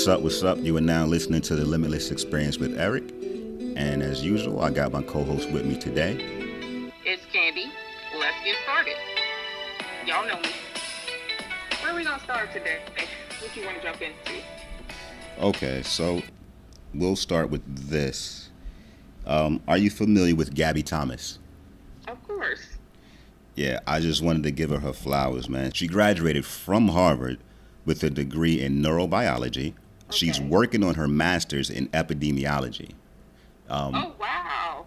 What's up? What's up? You are now listening to The Limitless Experience with Eric. And as usual, I got my co-host with me today. It's Candy. Let's get started. Y'all know me. Where are we gonna start today? What you want to jump into? Okay, so we'll start with this. Are you familiar with Gabby Thomas? Of course. Yeah, I just wanted to give her flowers, man. She graduated from Harvard with a degree in neurobiology. She's Okay. working on her master's in epidemiology. Oh wow.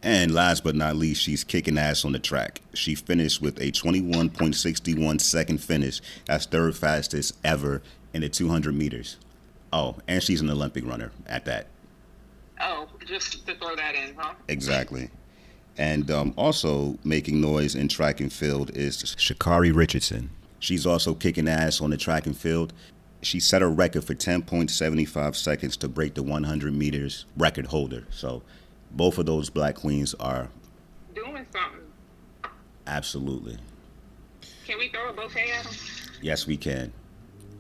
And last but not least, she's kicking ass on the track. She finished with a 21.61 second finish. That's third fastest ever in the 200 meters. Oh, and she's an Olympic runner at that. Oh, just to throw that in, huh? Exactly. And also making noise in track and field is Sha'Carri Richardson. She's also kicking ass on the track and field. She set a record for 10.75 seconds to break the 100 meters record holder. So both of those black queens are Doing something. absolutely. Can we throw a bouquet at them? Yes, we can.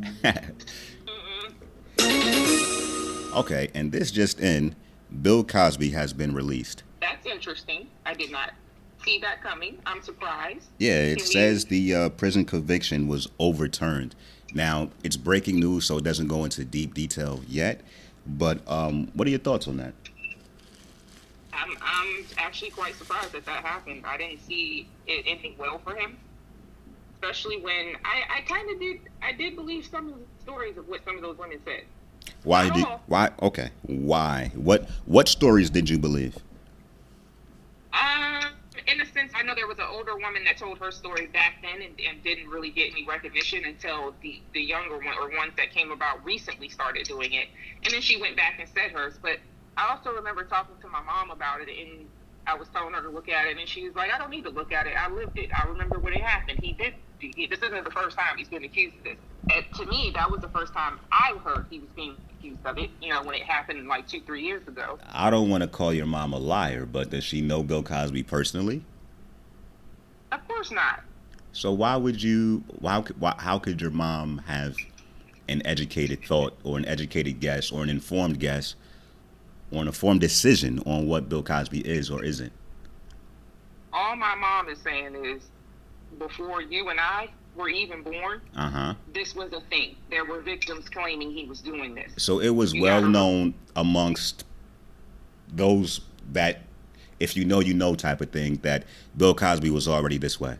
Mm-mm. Okay, and this just in, Bill Cosby has been released. That's interesting. I did not see that coming. I'm surprised. Yeah, it Can says the prison conviction was overturned. Now, it's breaking news, so it doesn't go into deep detail yet. But what are your thoughts on that? I'm actually quite surprised that happened. I didn't see it ending well for him. Especially when I kind of did believe some of the stories of what some of those women said. Why Not did all. why okay, why? What stories did you believe? In a sense, I know there was an older woman that told her story back then and didn't really get any recognition until the younger one or ones that came about recently started doing it. And then she went back and said hers. But I also remember talking to my mom about it, and I was telling her to look at it, and she was like, I don't need to look at it. I lived it. I remember when it happened. This isn't the first time he's been accused of this. And to me, that was the first time I heard he was being accused of it, when it happened like 2-3 years ago. I don't want to call your mom a liar, but does she know Bill Cosby personally? Of course not. So why would you how could your mom have an educated thought or an educated guess or an informed guess or an informed decision on what Bill Cosby is or isn't? All my mom is saying is, before you and I were even born, this was a thing. There were victims claiming he was doing this. So it was well known amongst those that, if you know type of thing, that Bill Cosby was already this way.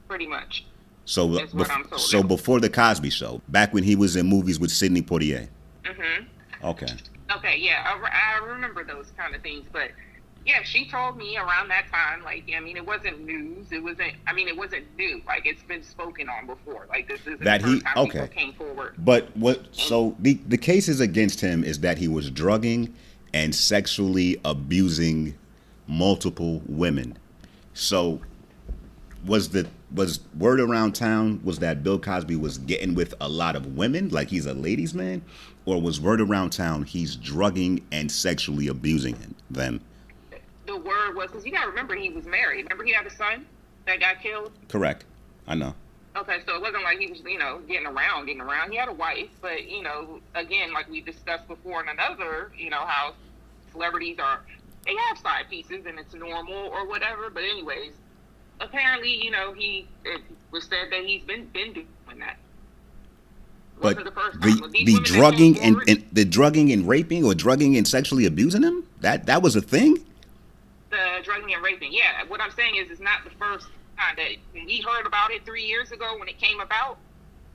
Pretty much. So That's what I'm told. so before the Cosby Show, back when he was in movies with Sidney Poitier. Mhm. Okay. Okay, yeah, I remember those kind of things, but yeah, she told me around that time, like, it wasn't news. It wasn't new. Like, it's been spoken on before. Like, this isn't That the he first time okay. people came forward. But so the cases against him is that he was drugging and sexually abusing multiple women. So was word around town was that Bill Cosby was getting with a lot of women, like he's a ladies' man, or was word around town he's drugging and sexually abusing them? The word was, because you got to remember he was married. Remember he had a son that got killed? Correct. I know. Okay, so it wasn't like he was, getting around. He had a wife, but, again, like we discussed before in another, how celebrities they have side pieces and it's normal or whatever. But anyways, apparently, it was said that he's been doing that. But Wasn't the first time. the drugging and the drugging and raping or drugging and sexually abusing him, that was a thing? The drugging and raping, yeah. What I'm saying is, it's not the first time that when we heard about it 3 years ago when it came about.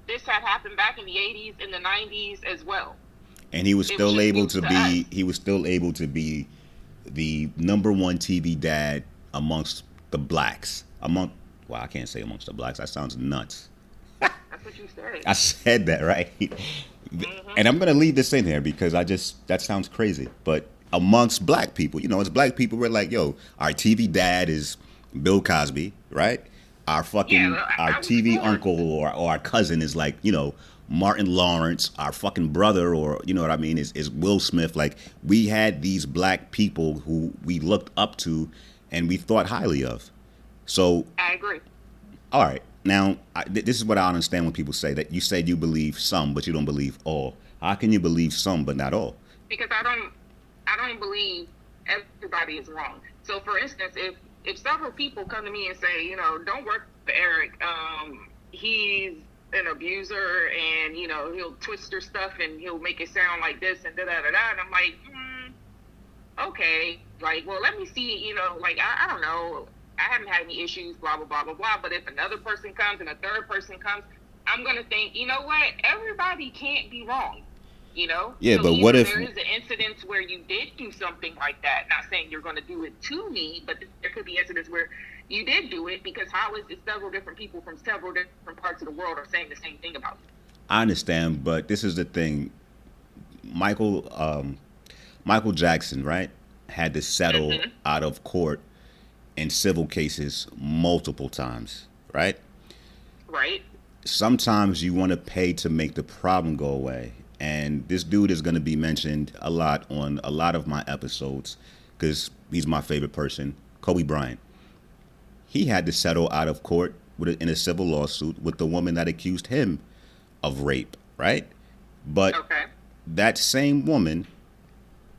This had happened back in the 80s and the 90s as well. And he was still able to be us. he was still able to be the number one TV dad amongst the blacks. I can't say amongst the blacks. That sounds nuts. That's what you said. I said that, right? Mm-hmm. And I'm gonna leave this in here because that sounds crazy. But amongst black people, as black people, we're like, yo, our TV dad is Bill Cosby, right? Our our TV uncle or our cousin is like, Martin Lawrence. Our fucking brother, or you know what I mean, is Will Smith. Like, we had these black people who we looked up to and we thought highly of. So I agree. all right. Now, this is what I understand when people say that you said you believe some, but you don't believe all. How can you believe some but not all? Because I don't believe everybody is wrong. So for instance, if several people come to me and say, don't work for Eric, he's an abuser, and he'll twist your stuff and he'll make it sound like this and da da da da, and I'm like, okay, like, well, let me see, like, I don't know, I haven't had any issues, blah blah blah blah blah. But if another person comes and a third person comes, I'm gonna think, you know what, everybody can't be wrong. Yeah, So but what either if? there is an incident where you did do something like that, not saying you're going to do it to me, but there could be incidents where you did do it, because how is it several different people from several different parts of the world are saying the same thing about you? I understand, but this is the thing. Michael Michael Jackson, right, had to settle Mm-hmm. out of court in civil cases multiple times, right? Right? Sometimes you want to pay to make the problem go away. And this dude is going to be mentioned a lot on a lot of my episodes because he's my favorite person, Kobe Bryant. He had to settle out of court in a civil lawsuit with the woman that accused him of rape, right? But Okay. that same woman,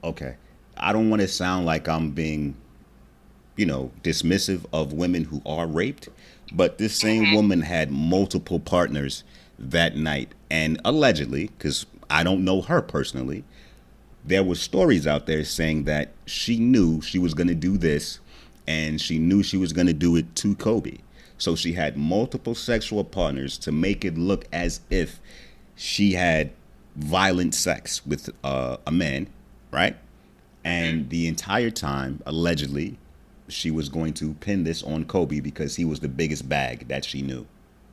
okay, I don't want to sound like I'm being, dismissive of women who are raped, but this same Mm-hmm. woman had multiple partners that night. And allegedly, because I don't know her personally, there were stories out there saying that she knew she was going to do this and she knew she was going to do it to Kobe. So she had multiple sexual partners to make it look as if she had violent sex with a man, right? Mm-hmm. And the entire time, allegedly, she was going to pin this on Kobe because he was the biggest bag that she knew,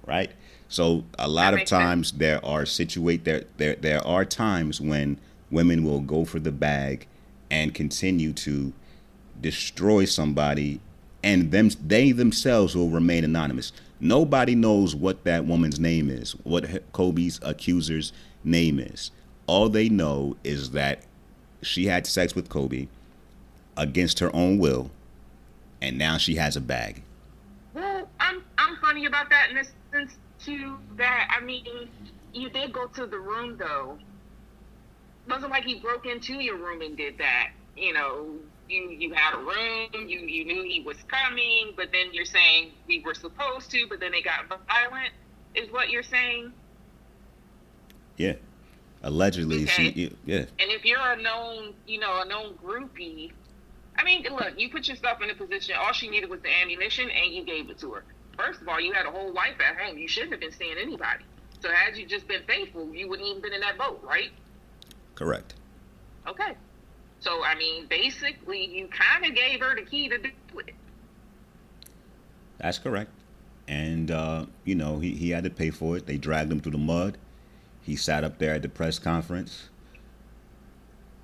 right? So a lot That of makes sense. times there are times when women will go for the bag and continue to destroy somebody, and they themselves will remain anonymous. Nobody knows what that woman's name is, what Kobe's accuser's name is. All they know is that she had sex with Kobe against her own will, and now she has a bag. Well, I'm funny about that in this sense too. That, I mean, you did go to the room though. It wasn't like he broke into your room and did that. You had a room. You knew he was coming, but then you're saying we were supposed to, but then it got violent. Is what you're saying? Yeah, allegedly Okay. yeah. And if you're a known groupie, I mean, look, you put yourself in a position. All she needed was the ammunition, and you gave it to her. First of all, you had a whole wife at home. You shouldn't have been seeing anybody. So had you just been faithful, you wouldn't even been in that boat, right? Correct. Okay. So I mean, basically, you kind of gave her the key to do it. That's correct. And he had to pay for it. They dragged him through the mud. He sat up there at the press conference,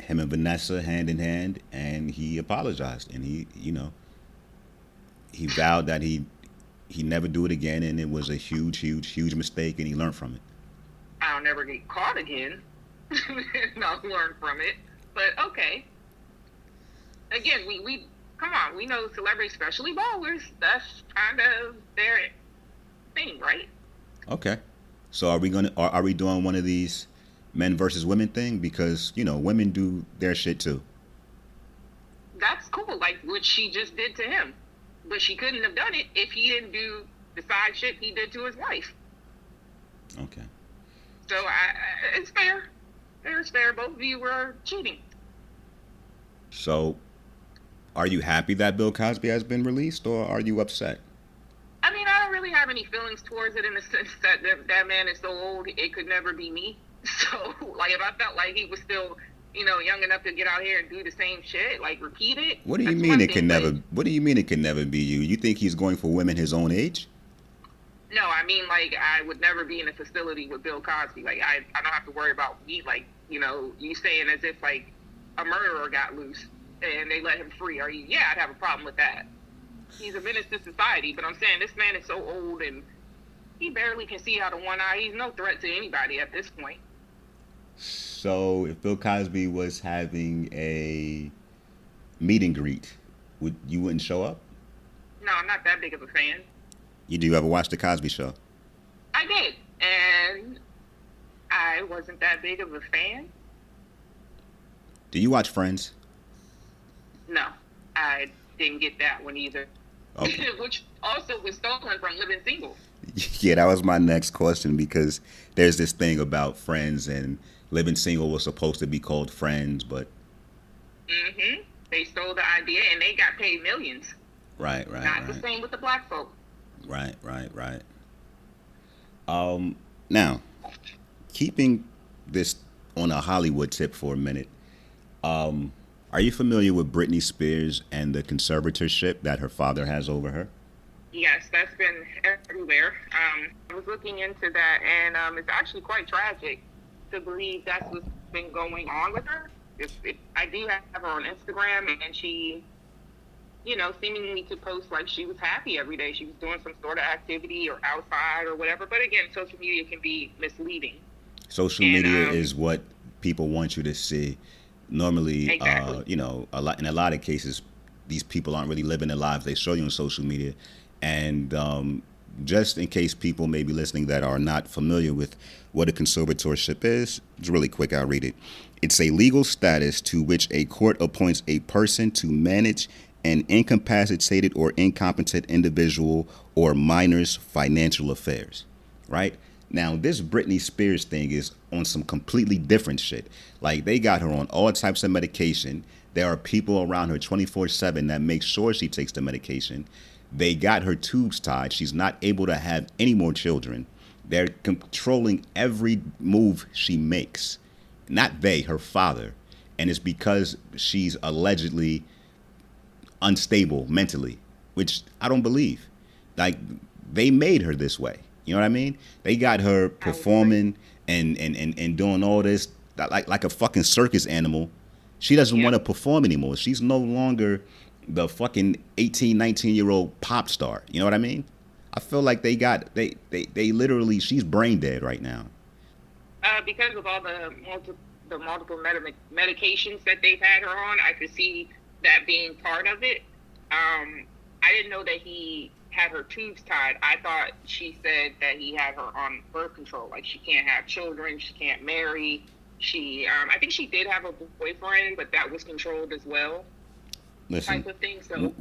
him and Vanessa hand in hand, and he apologized. And he vowed that he never do it again, and it was a huge, huge, huge mistake, and he learned from it. I'll never get caught again. And I'll learn from it. But okay. Again, we come on. We know celebrities, especially ballers. That's kind of their thing, right? Okay. So are we doing one of these men versus women thing? Because women do their shit too. That's cool. Like what she just did to him, but she couldn't have done it if he didn't do the side shit he did to his wife. Okay. So it's fair. It's fair. Both of you were cheating. So are you happy that Bill Cosby has been released, or are you upset? I mean, I don't really have any feelings towards it in the sense that that man is so old, it could never be me. So, like, if I felt like he was still, young enough to get out here and do the same shit, like repeat it, What do you that's mean one it can thing. But never? What do you mean it can never be you? You think he's going for women his own age? no, I mean, like, I would never be in a facility with Bill Cosby. Like, I don't have to worry about me. Like, you saying as if like a murderer got loose and they let him free. Are you? Yeah, I'd have a problem with that. He's a menace to society. But I'm saying this man is so old and he barely can see out of one eye. He's no threat to anybody at this point. So if Bill Cosby was having a meet and greet, you wouldn't show up? No, I'm not that big of a fan. You do ever watch the Cosby Show? I did, and I wasn't that big of a fan. Do you watch Friends? No, I didn't get that one either. Okay. Which also was stolen from Living Single. Yeah, that was my next question because there's this thing about Friends and Living Single was supposed to be called Friends, but They stole the idea and they got paid millions. right, Not the same with the black folk. right. Now, keeping this on a Hollywood tip for a minute, are you familiar with Britney Spears and the conservatorship that her father has over her? Yes, that's been everywhere. I was looking into that, and it's actually quite tragic to believe that's what's been going on with her. I do have her on Instagram, and she, seemingly to post like she was happy every day. She was doing some sort of activity or outside or whatever. But again, social media can be misleading. Social media is what people want you to see. Normally, Exactly. in a lot of cases, these people aren't really living their lives. They show you on social media, and just in case people may be listening that are not familiar with what a conservatorship is, it's really quick. I'll read it. It's a legal status to which a court appoints a person to manage an incapacitated or incompetent individual or minor's financial affairs. Right? Now, this Britney Spears thing is on some completely different shit. Like, they got her on all types of medication. There are people around her 24/7 that make sure she takes the medication. They got her tubes tied. She's not able to have any more children. They're controlling every move she makes. Not they, her father. And it's because she's allegedly unstable mentally, which I don't believe. Like, they made her this way. You know what I mean? They got her performing and doing all this like a fucking circus animal. She doesn't want to perform anymore. She's no longer the fucking 18, 19-year-old pop star. You know what I mean? I feel like they literally, she's brain dead right now. Because of all the multiple medications that they've had her on, I could see that being part of it. I didn't know that he had her tubes tied. I thought she said that he had her on birth control. Like, she can't have children, she can't marry. I think she did have a boyfriend, but that was controlled as well. Listen, type of thing. So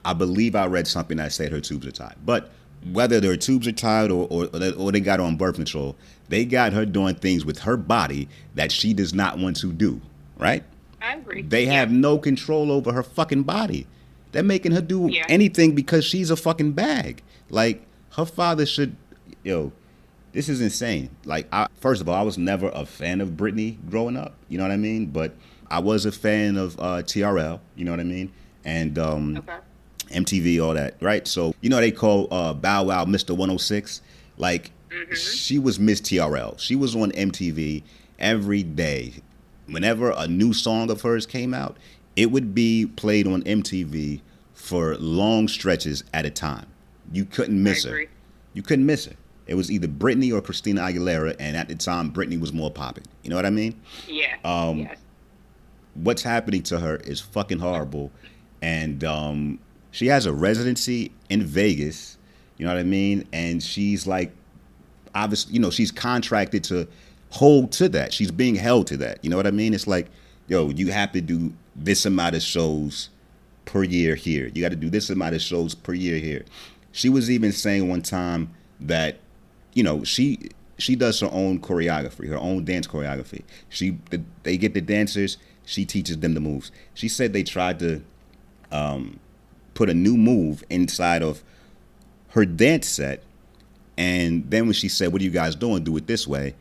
I believe I read something that said her tubes are tied. But whether their tubes are tied or they got her on birth control, they got her doing things with her body that she does not want to do, right? I agree. They have no control over her fucking body. They're making her do anything because she's a fucking bag. Like, her father should, this is insane. Like, first of all, I was never a fan of Britney growing up. You know what I mean? But I was a fan of TRL. You know what I mean? And MTV, all that, right? So, they call Bow Wow Mr. 106. Like, she was Miss TRL. She was on MTV every day. Whenever a new song of hers came out, it would be played on MTV for long stretches at a time. You couldn't miss her. You couldn't miss her. It was either Britney or Christina Aguilera, and at the time, Britney was more popping. You know what I mean? Yeah. Yes. What's happening to her is fucking horrible, and she has a residency in Vegas. You know what I mean? And she's like, obviously, she's contracted to hold to that. She's being held to that. You know what I mean? It's like, you have to do this amount of shows per year here. You got to do this amount of shows per year here. She was even saying one time that, she does her own choreography, her own dance choreography. They get the dancers, she teaches them the moves. She said they tried to put a new move inside of her dance set, and then when she said, "What are you guys doing? Do it this way."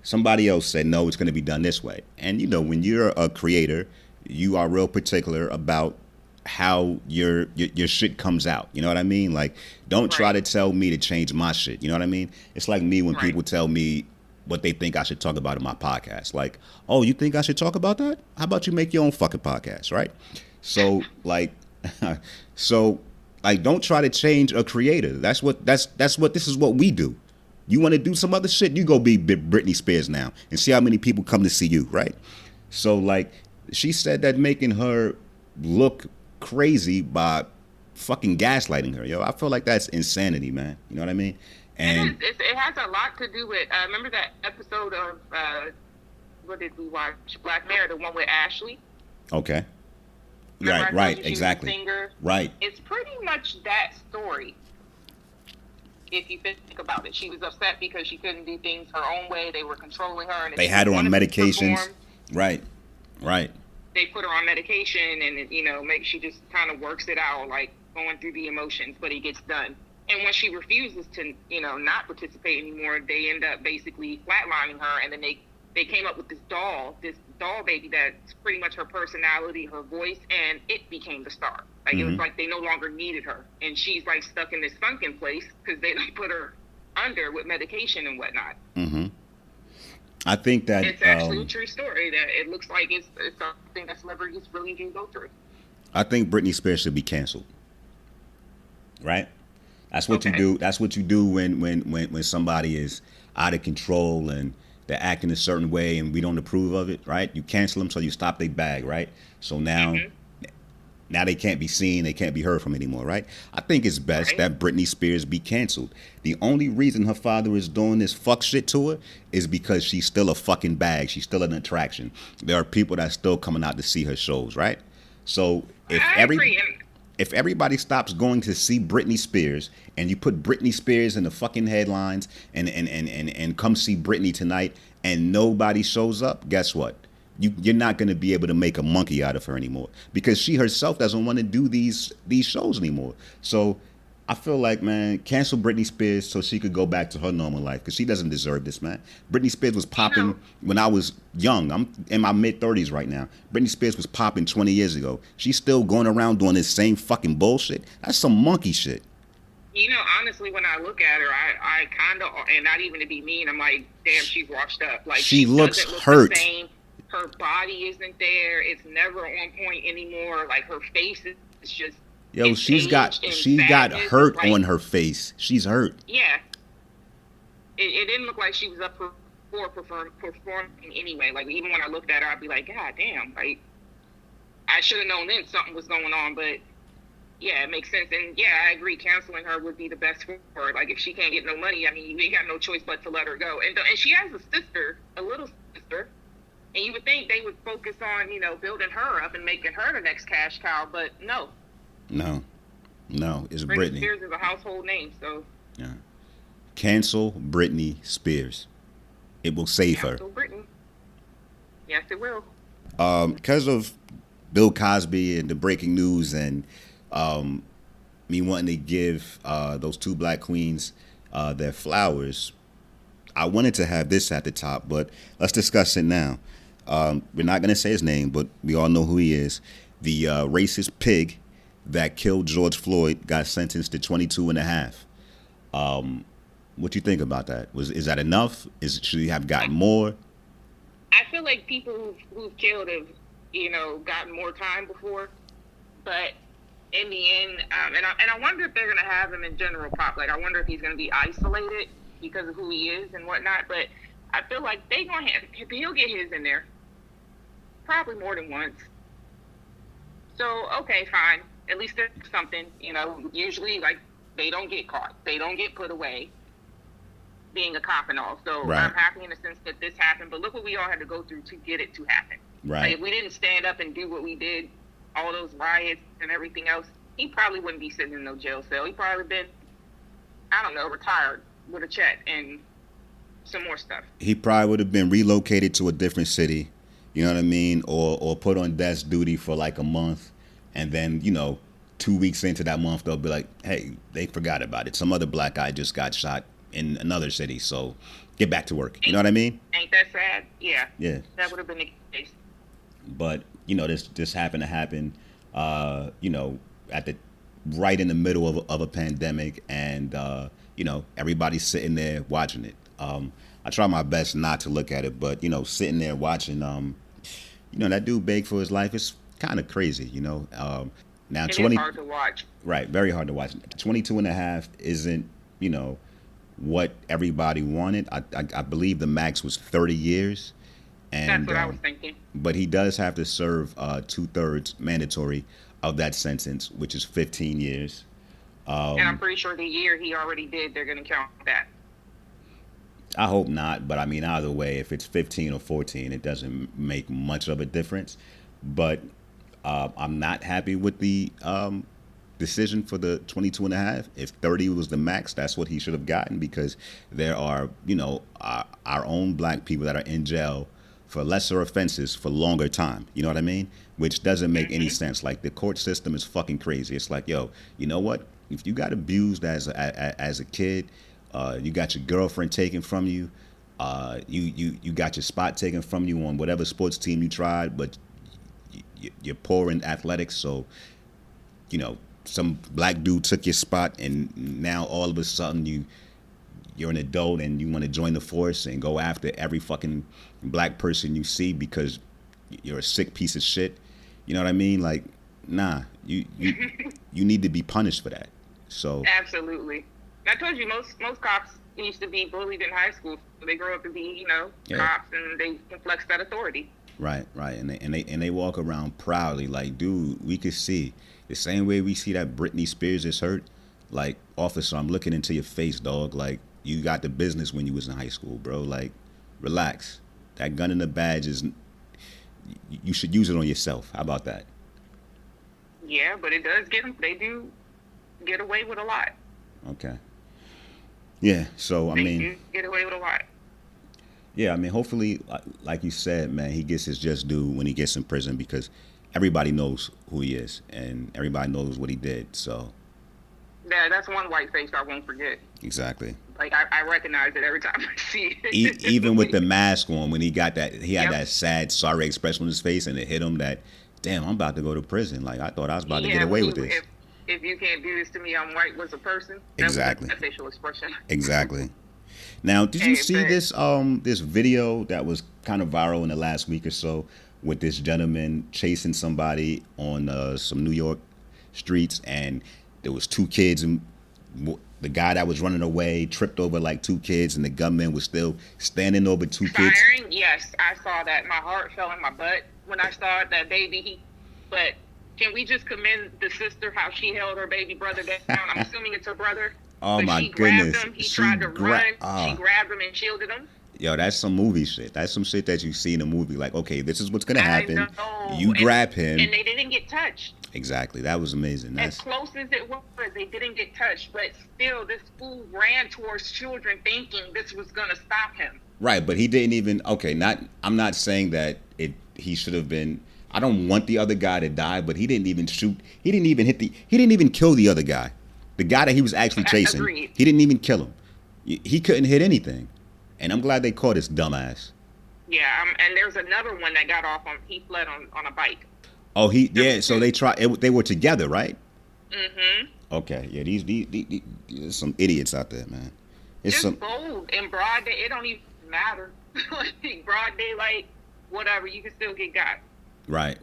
Somebody else said, "No, it's going to be done this way." And when you're a creator, you are real particular about how your shit comes out. You know what I mean? Like, don't try to tell me to change my shit. You know what I mean? It's like me when people tell me what they think I should talk about in my podcast. Like, oh, you think I should talk about that? How about you make your own fucking podcast, right? So don't try to change a creator. This is what we do. You want to do some other shit, you go be Britney Spears now and see how many people come to see you, right? So, like, she said that making her look crazy by fucking gaslighting her, yo. I feel like that's insanity, man. You know what I mean? It is. And It has a lot to do with. Remember that episode of what did we watch? Black Mirror, the one with Ashley. okay, Remember I right, told right, you she was a exactly, singer. right. It's pretty much that story. If you think about it, she was upset because she couldn't do things her own way. They were controlling her, and if They she had her on wanted to medications, perform, right, right. they put her on medication, and make she just kind of works it out, like going through the emotions, but it gets done. And when she refuses to, not participate anymore, they end up basically flatlining her, and then they came up with this doll baby that's pretty much her personality, her voice, and it became the star. Like it was like they no longer needed her, and she's like stuck in this sunken place because they like put her under with medication and whatnot. I think that It's actually a true story that it looks like it's something that celebrities really do go through. I think Britney Spears should be canceled. Right? That's what you Okay. do. That's what you do when somebody is out of control and they're acting a certain way and we don't approve of it, right? You cancel them so you stop their bag, right? So now they can't be seen, they can't be heard from anymore, right? I think it's best Right. that Britney Spears be canceled. The only reason her father is doing this fuck shit to her is because she's still a fucking bag. She's still an attraction. There are people that still coming out to see her shows, right? So I agree. And if everybody stops going to see Britney Spears and you put Britney Spears in the fucking headlines and come see Britney tonight and nobody shows up, guess what? You're not going to be able to make a monkey out of her anymore because she herself doesn't want to do these shows anymore. So I feel like, man, cancel Britney Spears so she could go back to her normal life because she doesn't deserve this, man. Britney Spears was popping when I was young. I'm in my mid-30s right now. Britney Spears was popping 20 years ago. She's still going around doing this same fucking bullshit. That's some monkey shit. honestly, when I look at her, I kind of, and not even to be mean, I'm like, damn, she's washed up. Like She looks doesn't look hurt. the same. Her body isn't there. It's never on point anymore. Like her face is just. Yo, it's she's got aged in sadness. hurt Like, on her face. She's hurt. Yeah, it didn't look like she was up for performing anyway. Like even when I looked at her, I'd be like, God damn, like I should have known then something was going on. But yeah, it makes sense. And yeah, I agree. Canceling her would be the best for her. Like if she can't get no money, I mean, you ain't got no choice but to let her go. And she has a sister, a little sister. And you would think they would focus on, building her up and making her the next cash cow, but no. No, it's Britney Britney. Spears is a household name, so Yeah. Cancel Britney Spears. It will save her. cancel Britney. Yes, it will. Because of Bill Cosby and the breaking news and me wanting to give those two black queens their flowers, I wanted to have this at the top, but let's discuss it now. We're not going to say his name, but we all know who he is. The racist pig that killed George Floyd got sentenced to 22 and a half. What do you think about that? Is that enough? Should he have gotten more? I feel like people who've killed have, gotten more time before, but in the end, and I wonder if they're gonna have him in general pop. Like I wonder if he's gonna be isolated because of who he is and whatnot. But I feel like he'll get his in there, probably more than once. So okay, fine. At least there's something. Usually like they don't get caught, they don't get put away. Being a cop and all, so Right. I'm happy in the sense that this happened. But look what we all had to go through to get it to happen. Right. Like if we didn't stand up and do what we did, all those riots and everything else, he probably wouldn't be sitting in no jail cell. He probably been, I don't know, retired with a check and some more stuff. He probably would have been relocated to a different city, you know what I mean, or put on desk duty for like a month, and then 2 weeks into that month they'll be like, hey, they forgot about it. Some other black guy just got shot in another city, so get back to work. You know what I mean? Ain't that sad? Yeah. Yeah. That would have been the case. But this happened to happen, at the right in the middle of a pandemic, and everybody's sitting there watching it. I try my best not to look at it, but sitting there watching, that dude beg for his life is kind of crazy. Now It 20, is hard to watch. right, very hard to watch. 22 and a half isn't what everybody wanted. I believe the max was 30 years. And That's what I was thinking. but he does have to serve 2/3 mandatory of that sentence, which is 15 years. And I'm pretty sure the year he already did, they're going to count that. I hope not, but I mean, either way, if it's 15 or 14, it doesn't make much of a difference. But I'm not happy with the decision for the 22 and a half. If 30 was the max, that's what he should have gotten, because there are, our own black people that are in jail for lesser offenses for longer time. You know what I mean? Which doesn't make any sense. Like, the court system is fucking crazy. It's like, yo, you know what? If you got abused as a kid, you got your girlfriend taken from you, you got your spot taken from you on whatever sports team you tried, but you're poor in athletics, so some black dude took your spot, and now all of a sudden you're an adult and you want to join the force and go after every fucking black person you see because you're a sick piece of shit. You know what I mean? Like, nah, you need to be punished for that. So absolutely. I told you most cops used to be bullied in high school. So they grow up to be, cops, and they can flex that authority. Right, and they walk around proudly, like, dude, we could see the same way we see that Britney Spears is hurt. Like, officer, I'm looking into your face, dog. Like, you got the business when you was in high school, bro. Like, relax. That gun and the badge is, you should use it on yourself. How about that? Yeah, but it does get them. They do get away with a lot. Okay. Yeah, so, they do get away with a lot. Yeah, I mean, hopefully, like you said, man, he gets his just due when he gets in prison, because everybody knows who he is and everybody knows what he did, so. Yeah, that's one white face I won't forget. Exactly. Like, I recognize it every time I see it. Even with the mask on, when he got that, he had that sad, sorry expression on his face, and it hit him that, damn, I'm about to go to prison. Like, I thought I was about to get away with this. If you can't do this to me, I'm white was a person. Exactly. That's a facial expression. Exactly. Now, did you see this this video that was kind of viral in the last week or so, with this gentleman chasing somebody on some New York streets, and there was two kids, and the guy that was running away tripped over like two kids, and the gunman was still standing over two kids? Yes, I saw that. My heart fell in my butt when I saw that baby. But can we just commend the sister, how she held her baby brother down? I'm assuming it's her brother. Oh, my she goodness. Grabbed him. He tried to run. She grabbed him and shielded him. Yo, that's some movie shit. That's some shit that you see in a movie. Like, okay, this is what's going to happen. You grab him. And they didn't get touched. Exactly. That was amazing. As close as it was, they didn't get touched. But still, this fool ran towards children thinking this was going to stop him. Right, but he didn't even, I'm not saying that he should have been, I don't want the other guy to die, but he didn't even shoot, he didn't even kill the other guy. The guy that he was actually chasing, Agreed. He didn't even kill him. He couldn't hit anything. And I'm glad they caught his dumbass. Yeah, and there's another one that got off on, he fled on a bike. Oh, so they were together, right? Mm-hmm. Okay, yeah, these some idiots out there, man. It's bold in broad day. It don't even matter. Like, broad daylight, whatever, you can still get got. Right.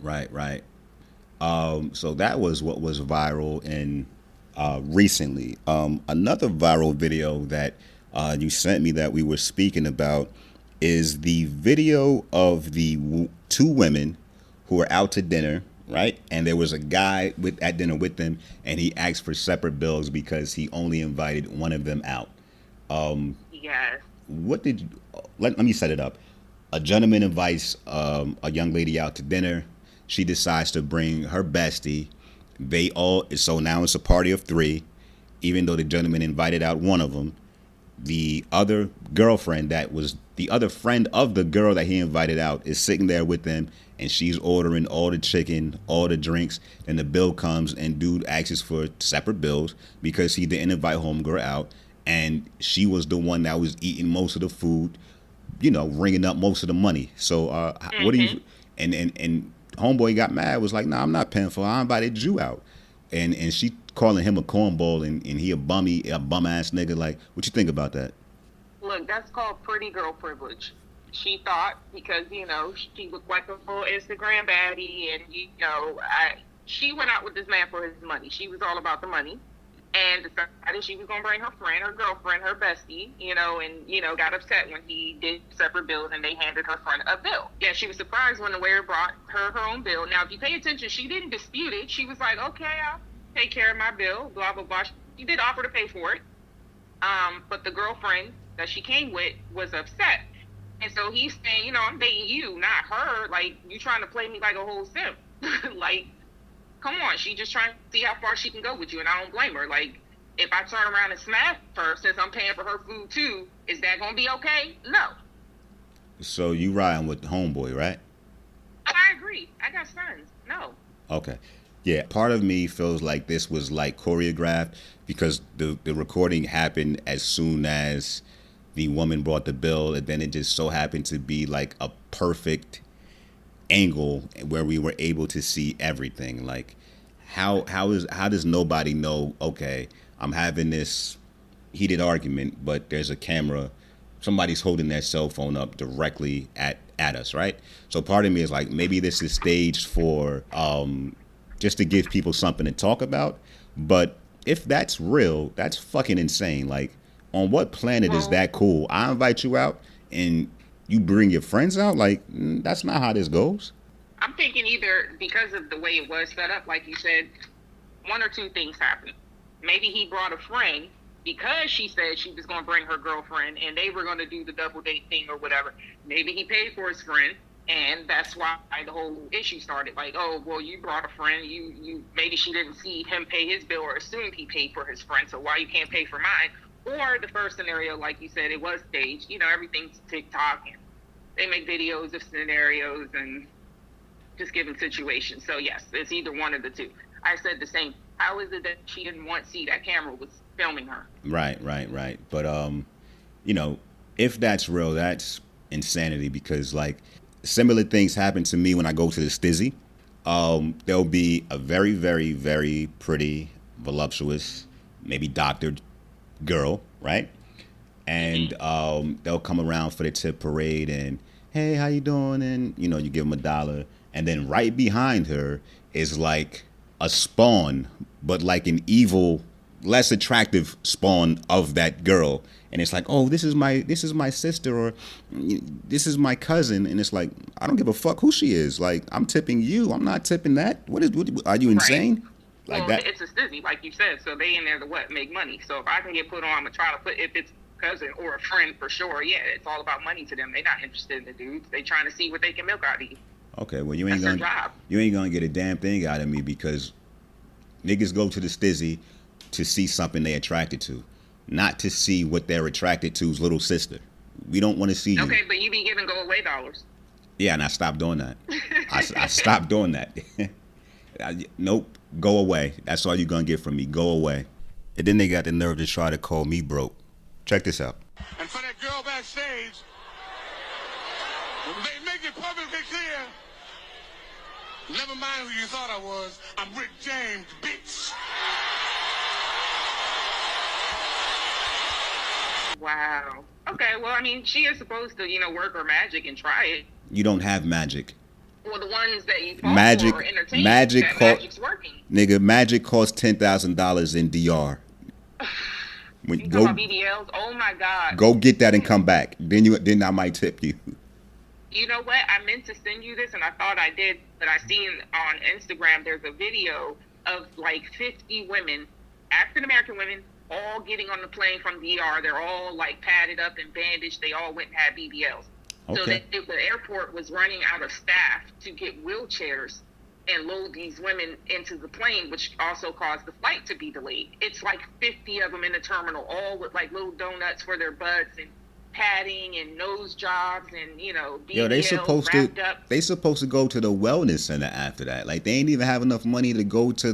So that was what was viral in recently. Another viral video that you sent me that we were speaking about is the video of the two women who were out to dinner, right? And there was a guy at dinner with them, and he asked for separate bills because he only invited one of them out. Yes. What did you, let me set it up. A gentleman invites a young lady out to dinner. She decides to bring her bestie. So now it's a party of three, even though the gentleman invited out one of them. The other girlfriend, that was the other friend of the girl that he invited out, is sitting there with them, and she's ordering all the chicken, all the drinks, and the bill comes, and dude asks for separate bills because he didn't invite homegirl out, and she was the one that was eating most of the food, ringing up most of the money. So what do you, and homeboy got mad, was like, nah, I'm not paying for it. I invited you out. And she calling him a cornball, and he a bum ass nigga. Like, what you think about that? Look, that's called pretty girl privilege. She thought because, she looked like a full Instagram baddie, and, she went out with this man for his money. She was all about the money. and decided she was going to bring her friend, her girlfriend, her bestie, and, got upset when he did separate bills and they handed her friend a bill. Yeah, she was surprised when the waiter brought her own bill. Now, if you pay attention, she didn't dispute it. She was like, okay, I'll take care of my bill, blah, blah, blah. She did offer to pay for it. But the girlfriend that she came with was upset. And so he's saying, I'm dating you, not her. Like, you trying to play me like a whole simp. Like, come on. She just trying to see how far she can go with you, and I don't blame her. Like, if I turn around and smash her since I'm paying for her food too, is that going to be okay? No. So you riding with the homeboy, right? I agree. I got sons. No. Okay. Yeah, part of me feels like this was like choreographed because the recording happened as soon as the woman brought the bill, and then it just so happened to be like a perfect angle where we were able to see everything. Like, how does nobody know? Okay, I'm having this heated argument, but there's a camera. Somebody's holding their cell phone up directly at us, right? So part of me is like, maybe this is staged for just to give people something to talk about. But if that's real, that's fucking insane. Like, on what planet is that cool? I invite you out and you bring your friends out? Like, that's not how this goes. I'm thinking either because of the way it was set up, like you said, one or two things happened. Maybe he brought a friend because she said she was going to bring her girlfriend and they were going to do the double date thing or whatever. Maybe he paid for his friend, and that's why the whole issue started. Like, oh, well, you brought a friend. You maybe she didn't see him pay his bill or assumed he paid for his friend, so why you can't pay for mine? Or the first scenario, like you said, it was staged. Everything's TikTok, and they make videos of scenarios and just given situations. So yes, it's either one of the two. I said the same. How is it that she didn't want to see that camera was filming her? Right. But if that's real, that's insanity because like similar things happen to me when I go to the stizzy. There'll be a very, very, very pretty, voluptuous, maybe doctored girl, right? And they'll come around for the tip parade and, hey, how you doing? And you give them $1, and then right behind her is like a spawn, but like an evil, less attractive spawn of that girl. And it's like, oh, this is my sister, or this is my cousin, and it's like, I don't give a fuck who she is. Like, I'm tipping you. I'm not tipping that. What are you insane? Right. Like well, that. It's a stizzy, like you said. So they in there to make money. So if I can get put on, I'm gonna try to put, if it's a cousin or a friend for sure. Yeah, it's all about money to them. They're not interested in the dudes. They trying to see what they can milk out of you. Okay, well you ain't That's gonna get a damn thing out of me because niggas go to the stizzy to see something they attracted to, not to see what they're attracted to's little sister. We don't want to see you. Okay, but you be giving go away dollars. Yeah, and I stopped doing that. I stopped doing that. Nope, go away. That's all you're gonna get from me. Go away. And then they got the nerve to try to call me broke. Check this out. And for that girl backstage, make it publicly clear. Never mind who you thought I was. I'm Rick James, bitch. Wow. Okay, well, I mean, she is supposed to, work her magic and try it. You don't have magic. Well, the ones that you fall for are entertaining. Magic's working. Nigga, magic costs $10,000 in DR. When you go about BBLs, oh my God. Go get that and come back. Then I might tip you. You know what? I meant to send you this, and I thought I did, but I seen on Instagram there's a video of like 50 women, African American women, all getting on the plane from DR. They're all like padded up and bandaged. They all went and had BBLs. Okay. So the airport was running out of staff to get wheelchairs and load these women into the plane, which also caused the flight to be delayed. It's like 50 of them in the terminal, all with like little donuts for their butts and padding and nose jobs and BBLs they supposed to go to the wellness center after that. Like, they ain't even have enough money to go to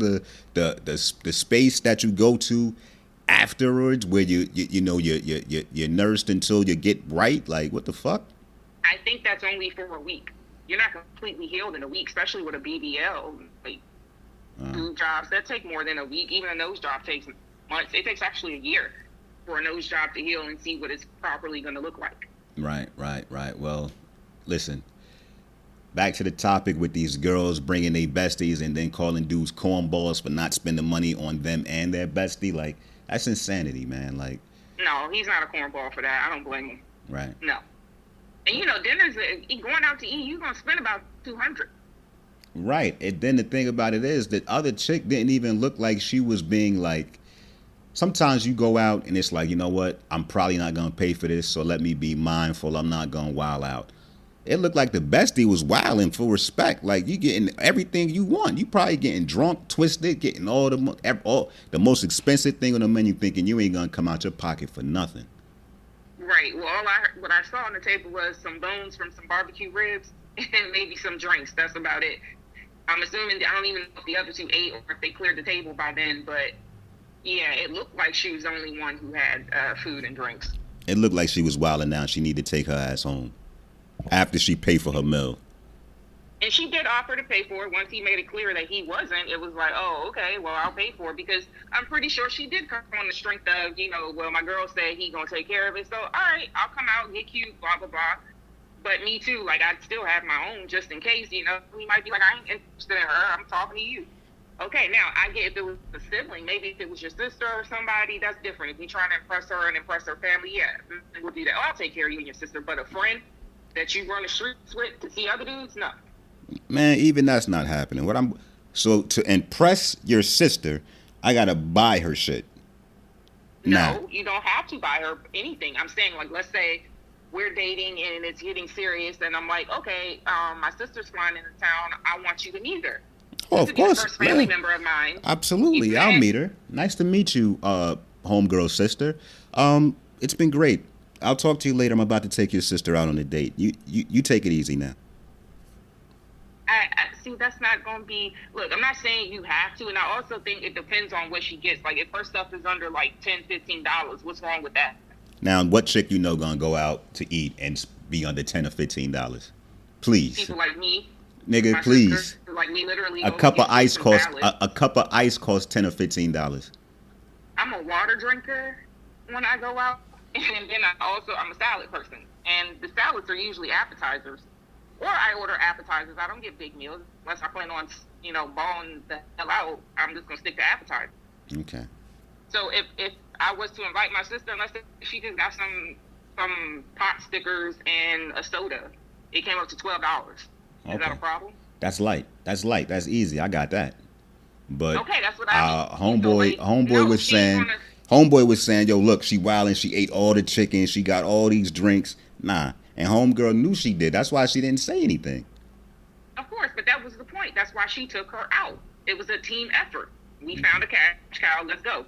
the space that you go to afterwards, where you're nursed until you get right. Like, what the fuck? I think that's only for a week. You're not completely healed in a week, especially with a BBL. Like, boob jobs that take more than a week. Even a nose job takes months. It takes actually a year for a nose job to heal and see what it's properly going to look like. Right. Well, listen, back to the topic with these girls bringing their besties and then calling dudes cornballs for not spending money on them and their bestie. Like, that's insanity, man. Like, No, he's not a cornball for that. I don't blame him. right. No. And dinner's going out to eat. You're gonna spend about 200. Right. And then the thing about it is that other chick didn't even look like she was being like, sometimes you go out and it's like, you know what? I'm probably not going to pay for this, so let me be mindful. I'm not going to wild out. It looked like the bestie was wilding for respect. Like, you getting everything you want. You probably getting drunk, twisted, getting all the most expensive thing on the menu, thinking you ain't going to come out your pocket for nothing. Right. Well, what I saw on the table was some bones from some barbecue ribs and maybe some drinks. That's about it. I'm assuming, I don't even know if the other two ate or if they cleared the table by then, but yeah, it looked like she was the only one who had food and drinks. It looked like she was wilding out. She needed to take her ass home after she paid for her meal. And she did offer to pay for it. Once he made it clear that he wasn't, it was like, oh, okay, well, I'll pay for it. Because I'm pretty sure she did come on the strength of, well, my girl said he going to take care of it. So, all right, I'll come out, get cute, blah, blah, blah. But me too, like, I'd still have my own just in case, he might be like, I ain't interested in her, I'm talking to you. Okay, now, I get if it was a sibling, maybe if it was your sister or somebody, that's different. If you're trying to impress her and impress her family, yeah, we'll do that. Oh, I'll take care of you and your sister. But a friend that you run the streets with to see other dudes, no. Man, even that's not happening. So to impress your sister, I got to buy her shit. No, you don't have to buy her anything. I'm saying, like, let's say we're dating and it's getting serious, and I'm like, okay, my sister's flying into town. I want you to meet her. Oh, of course, first family member of mine. Absolutely, I'll meet her. Nice to meet you, homegirl sister. It's been great. I'll talk to you later. I'm about to take your sister out on a date. You take it easy now. I see. That's not going to be. Look, I'm not saying you have to, and I also think it depends on what she gets. Like, if her stuff is under like $10-15, what's wrong with that? Now, what chick gonna go out to eat and be under $10 or $15? Please, people like me, nigga. Please, sister, like me, literally. a cup of ice costs a cup of ice costs $10 or $15. I'm a water drinker when I go out, and then I'm a salad person, and the salads are usually appetizers. Or I order appetizers. I don't get big meals unless I plan on, balling the hell out. I'm just gonna stick to appetizers. Okay. So if I was to invite my sister, unless she just got some pot stickers and a soda, it came up to $12. Is that a problem? That's light. That's easy. I got that. But okay, that's what I mean. Homeboy was saying, yo, look, she wildin'. She ate all the chicken. She got all these drinks. Nah. And homegirl knew she did. That's why she didn't say anything. Of course, but that was the point. That's why she took her out. It was a team effort. We found a cash cow. Let's go.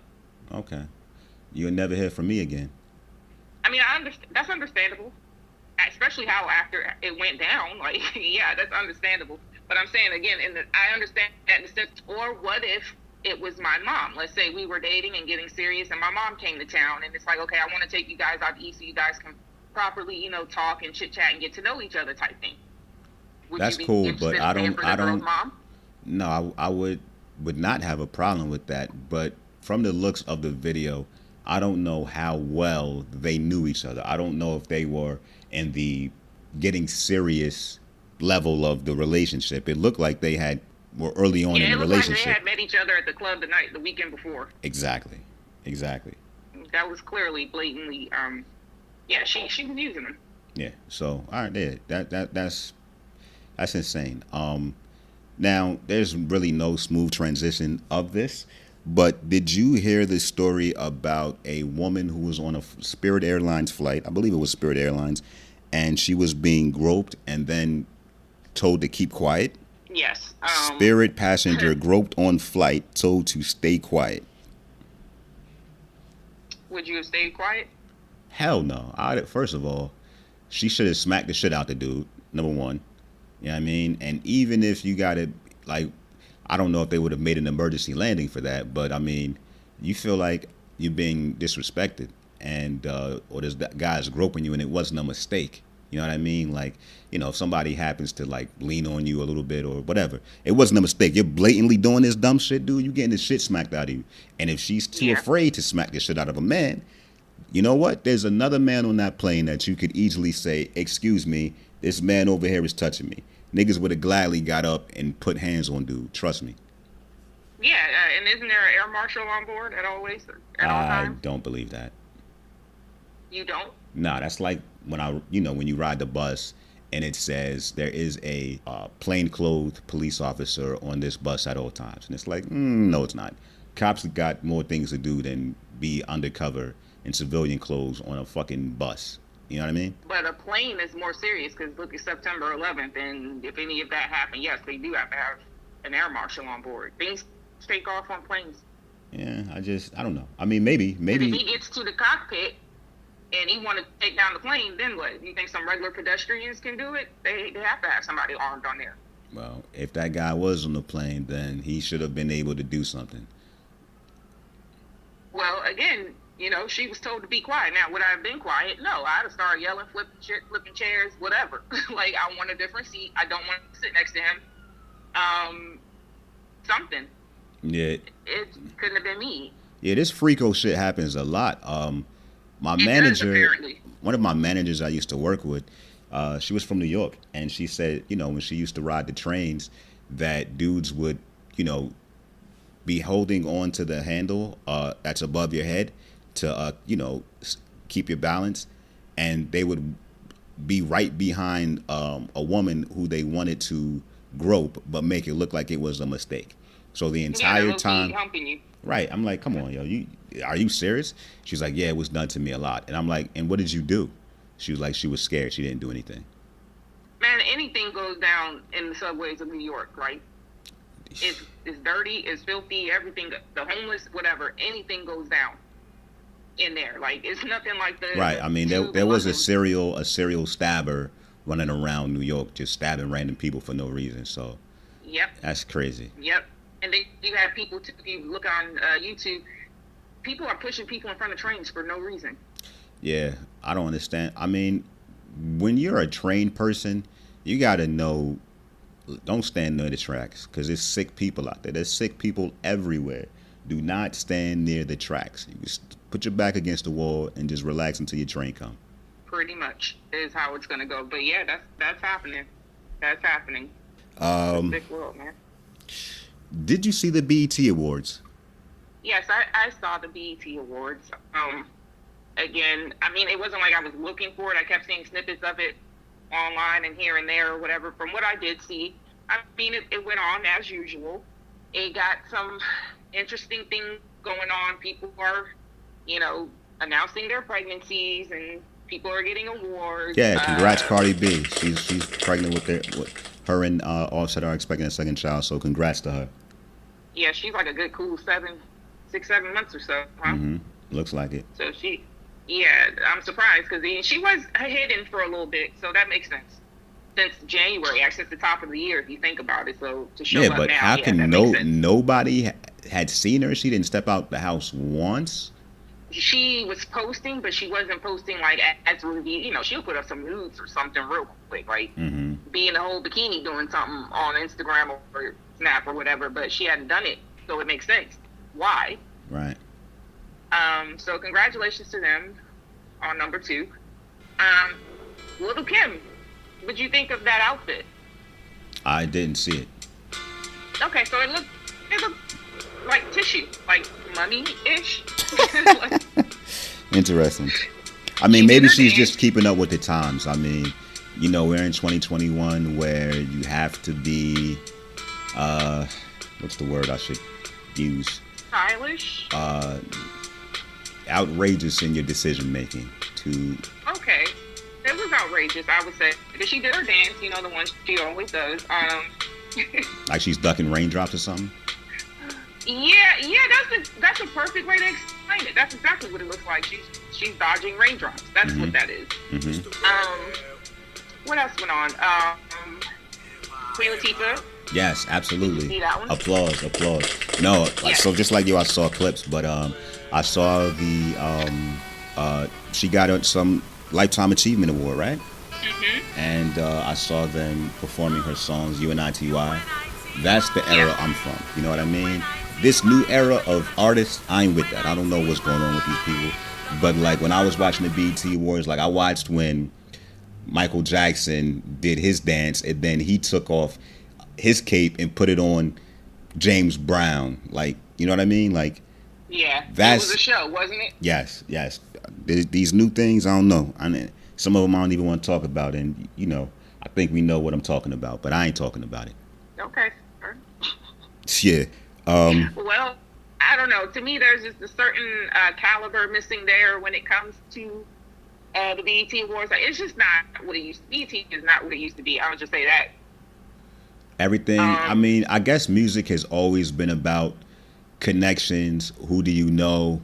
Okay. You'll never hear from me again. I mean, I understand. That's understandable. Especially how after it went down. Like, yeah, that's understandable. But I'm saying, again, I understand that in the sense, or what if it was my mom? Let's say we were dating and getting serious, and my mom came to town, and it's like, okay, I want to take you guys out to eat so you guys can properly, talk and chit chat and get to know each other type thing. That's cool, but I don't. Mom? No, I would not have a problem with that. But from the looks of the video, I don't know how well they knew each other. I don't know if they were in the getting serious level of the relationship. It looked like they were early on in the relationship. Like they had met each other at the club the weekend before. Exactly. That was clearly, blatantly. Yeah, she was using him. Yeah. So all right, there. That's insane. Now there's really no smooth transition of this, but did you hear the story about a woman who was on a Spirit Airlines flight? I believe it was Spirit Airlines, and she was being groped and then told to keep quiet. Yes. Spirit passenger groped on flight, told to stay quiet. Would you have stayed quiet? Hell no. First of all, she should have smacked the shit out the dude, number one. You know what I mean? And even if you got it, like, I don't know if they would have made an emergency landing for that, but I mean, you feel like you're being disrespected and, or this guy's groping you and it wasn't a mistake. You know what I mean? Like, if somebody happens to like lean on you a little bit or whatever, it wasn't a mistake. You're blatantly doing this dumb shit, dude. You getting the shit smacked out of you. And if she's too afraid to smack the shit out of a man, you know what? There's another man on that plane that you could easily say, excuse me, this man over here is touching me. niggas would have gladly got up and put hands on dude. Trust me. Yeah, and isn't there an air marshal on board at all I times? don't believe that. You don't? Nah, that's like when when you ride the bus and it says there is a plainclothes police officer on this bus at all times, and it's like, no, it's not. Cops got more things to do than be undercover in civilian clothes on a fucking bus. You know what I mean? But a plane is more serious because look at September 11th, and if any of that happened, yes, they do have to have an air marshal on board. Things take off on planes. Yeah, I don't know. I mean, maybe. If he gets to the cockpit and he want to take down the plane, then what? You think some regular pedestrians can do it? They have to have somebody armed on there. Well, if that guy was on the plane, then he should have been able to do something. Well, again, she was told to be quiet. Now, would I have been quiet? No, I'd have started yelling, flipping chairs, whatever. Like, I want a different seat. I don't want to sit next to him. Something. Yeah. It couldn't have been me. Yeah, this freako shit happens a lot. My It manager, does, apparently. one of my managers I used to work with, she was from New York, and she said, when she used to ride the trains, that dudes would, be holding on to the handle that's above your head to, keep your balance, and they would be right behind a woman who they wanted to grope, but make it look like it was a mistake. So the entire time, humping you. right? I'm like, come on, yo, are you serious? She's like, yeah, it was done to me a lot, and I'm like, and what did you do? She was like, she was scared. She didn't do anything. Man, anything goes down in the subways of New York, right? It's dirty, it's filthy, everything, the homeless, whatever, anything goes down in there. Like, it's nothing like the Right. I mean, there was a serial stabber running around New York, just stabbing random people for no reason. So, yep, that's crazy. Yep. And then you have people, if you look on YouTube, people are pushing people in front of trains for no reason. Yeah, I don't understand. I mean, when you're a trained person, you got to know, don't stand near the tracks because there's sick people out there. There's sick people everywhere. Do not stand near the tracks. You just put your back against the wall and just relax until your train comes. Pretty much is how it's going to go. But yeah, that's happening. That's happening. It's a sick world, man. Did you see the BET Awards? Yes, I saw the BET Awards. Again, I mean, it wasn't like I was looking for it. I kept seeing snippets of it online and here and there or whatever. From what I did see, I mean, it went on as usual. It got some interesting things going on. People are, announcing their pregnancies and people are getting awards. Yeah, congrats, Cardi B. She's pregnant with her and Offset are expecting a second child, so congrats to her. Yeah, she's like a good cool 7 months or so, huh? Mm-hmm. Looks like it. So I'm surprised because she was hidden for a little bit, so that makes sense. Since January, actually, since the top of the year, if you think about it. So to show up but now, how can that makes sense. nobody had seen her? She didn't step out the house once. She was posting, but she wasn't posting like as review. She'll put up some nudes or something real quick, right? Mm-hmm. Be in a whole bikini doing something on Instagram or Snap or whatever, but she hadn't done it, so it makes sense. Why? Right. So congratulations to them on number 2. Little Kim, what'd you think of that outfit? I didn't see it. Okay, so it looked like tissue, like money-ish. Interesting. I mean, maybe she's just keeping up with the times. I mean, we're in 2021 where you have to be, what's the word I should use? Stylish? Outrageous in your decision making. Okay. It was outrageous, I would say. Because she did her dance, the one she always does. Like she's ducking raindrops or something? Yeah, that's a perfect way to explain it. That's exactly what it looks like. She's dodging raindrops. That's what that is. Mm-hmm. What else went on? Queen Latifah. Yes, absolutely. Did you see that one? Applause. No, Yes. So just like you, I saw clips, but I saw the she got some Lifetime Achievement Award, right? Mm-hmm. And I saw them performing her songs, UNITY. That's the era I'm from. You know what I mean? This new era of artists, I ain't with that. I don't know what's going on with these people. But like when I was watching the BET Awards, like I watched when Michael Jackson did his dance, and then he took off his cape and put it on James Brown. Like, you know what I mean? Like, Yeah, it was that's a show, wasn't it? yes, yes. These new things, I don't know. I mean, some of them I don't even want to talk about, and you know, I think we know what I'm talking about, but I ain't talking about it. Okay. Sure. Yeah. Well, I don't know. To me, there's just a certain caliber missing there when it comes to the BET Awards. Like, it's just not what it used to be. BET is not what it used to be. I would just say that. Everything. I Um, mean, I guess music has always been about connections. Who do you know?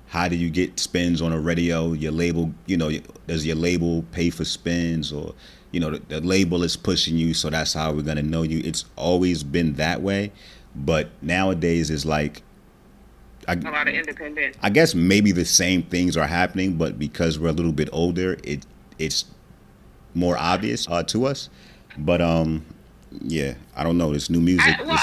How do you get spins on a radio? Your label, you know, does your label pay for spins, or you know, the label is pushing you, so that's how we're gonna know you. It's always been that way, but nowadays it's like, I, a lot of independent. I guess maybe the same things are happening, but because we're a little bit older, it's more obvious to us. But yeah, I don't know. This new music, Well, this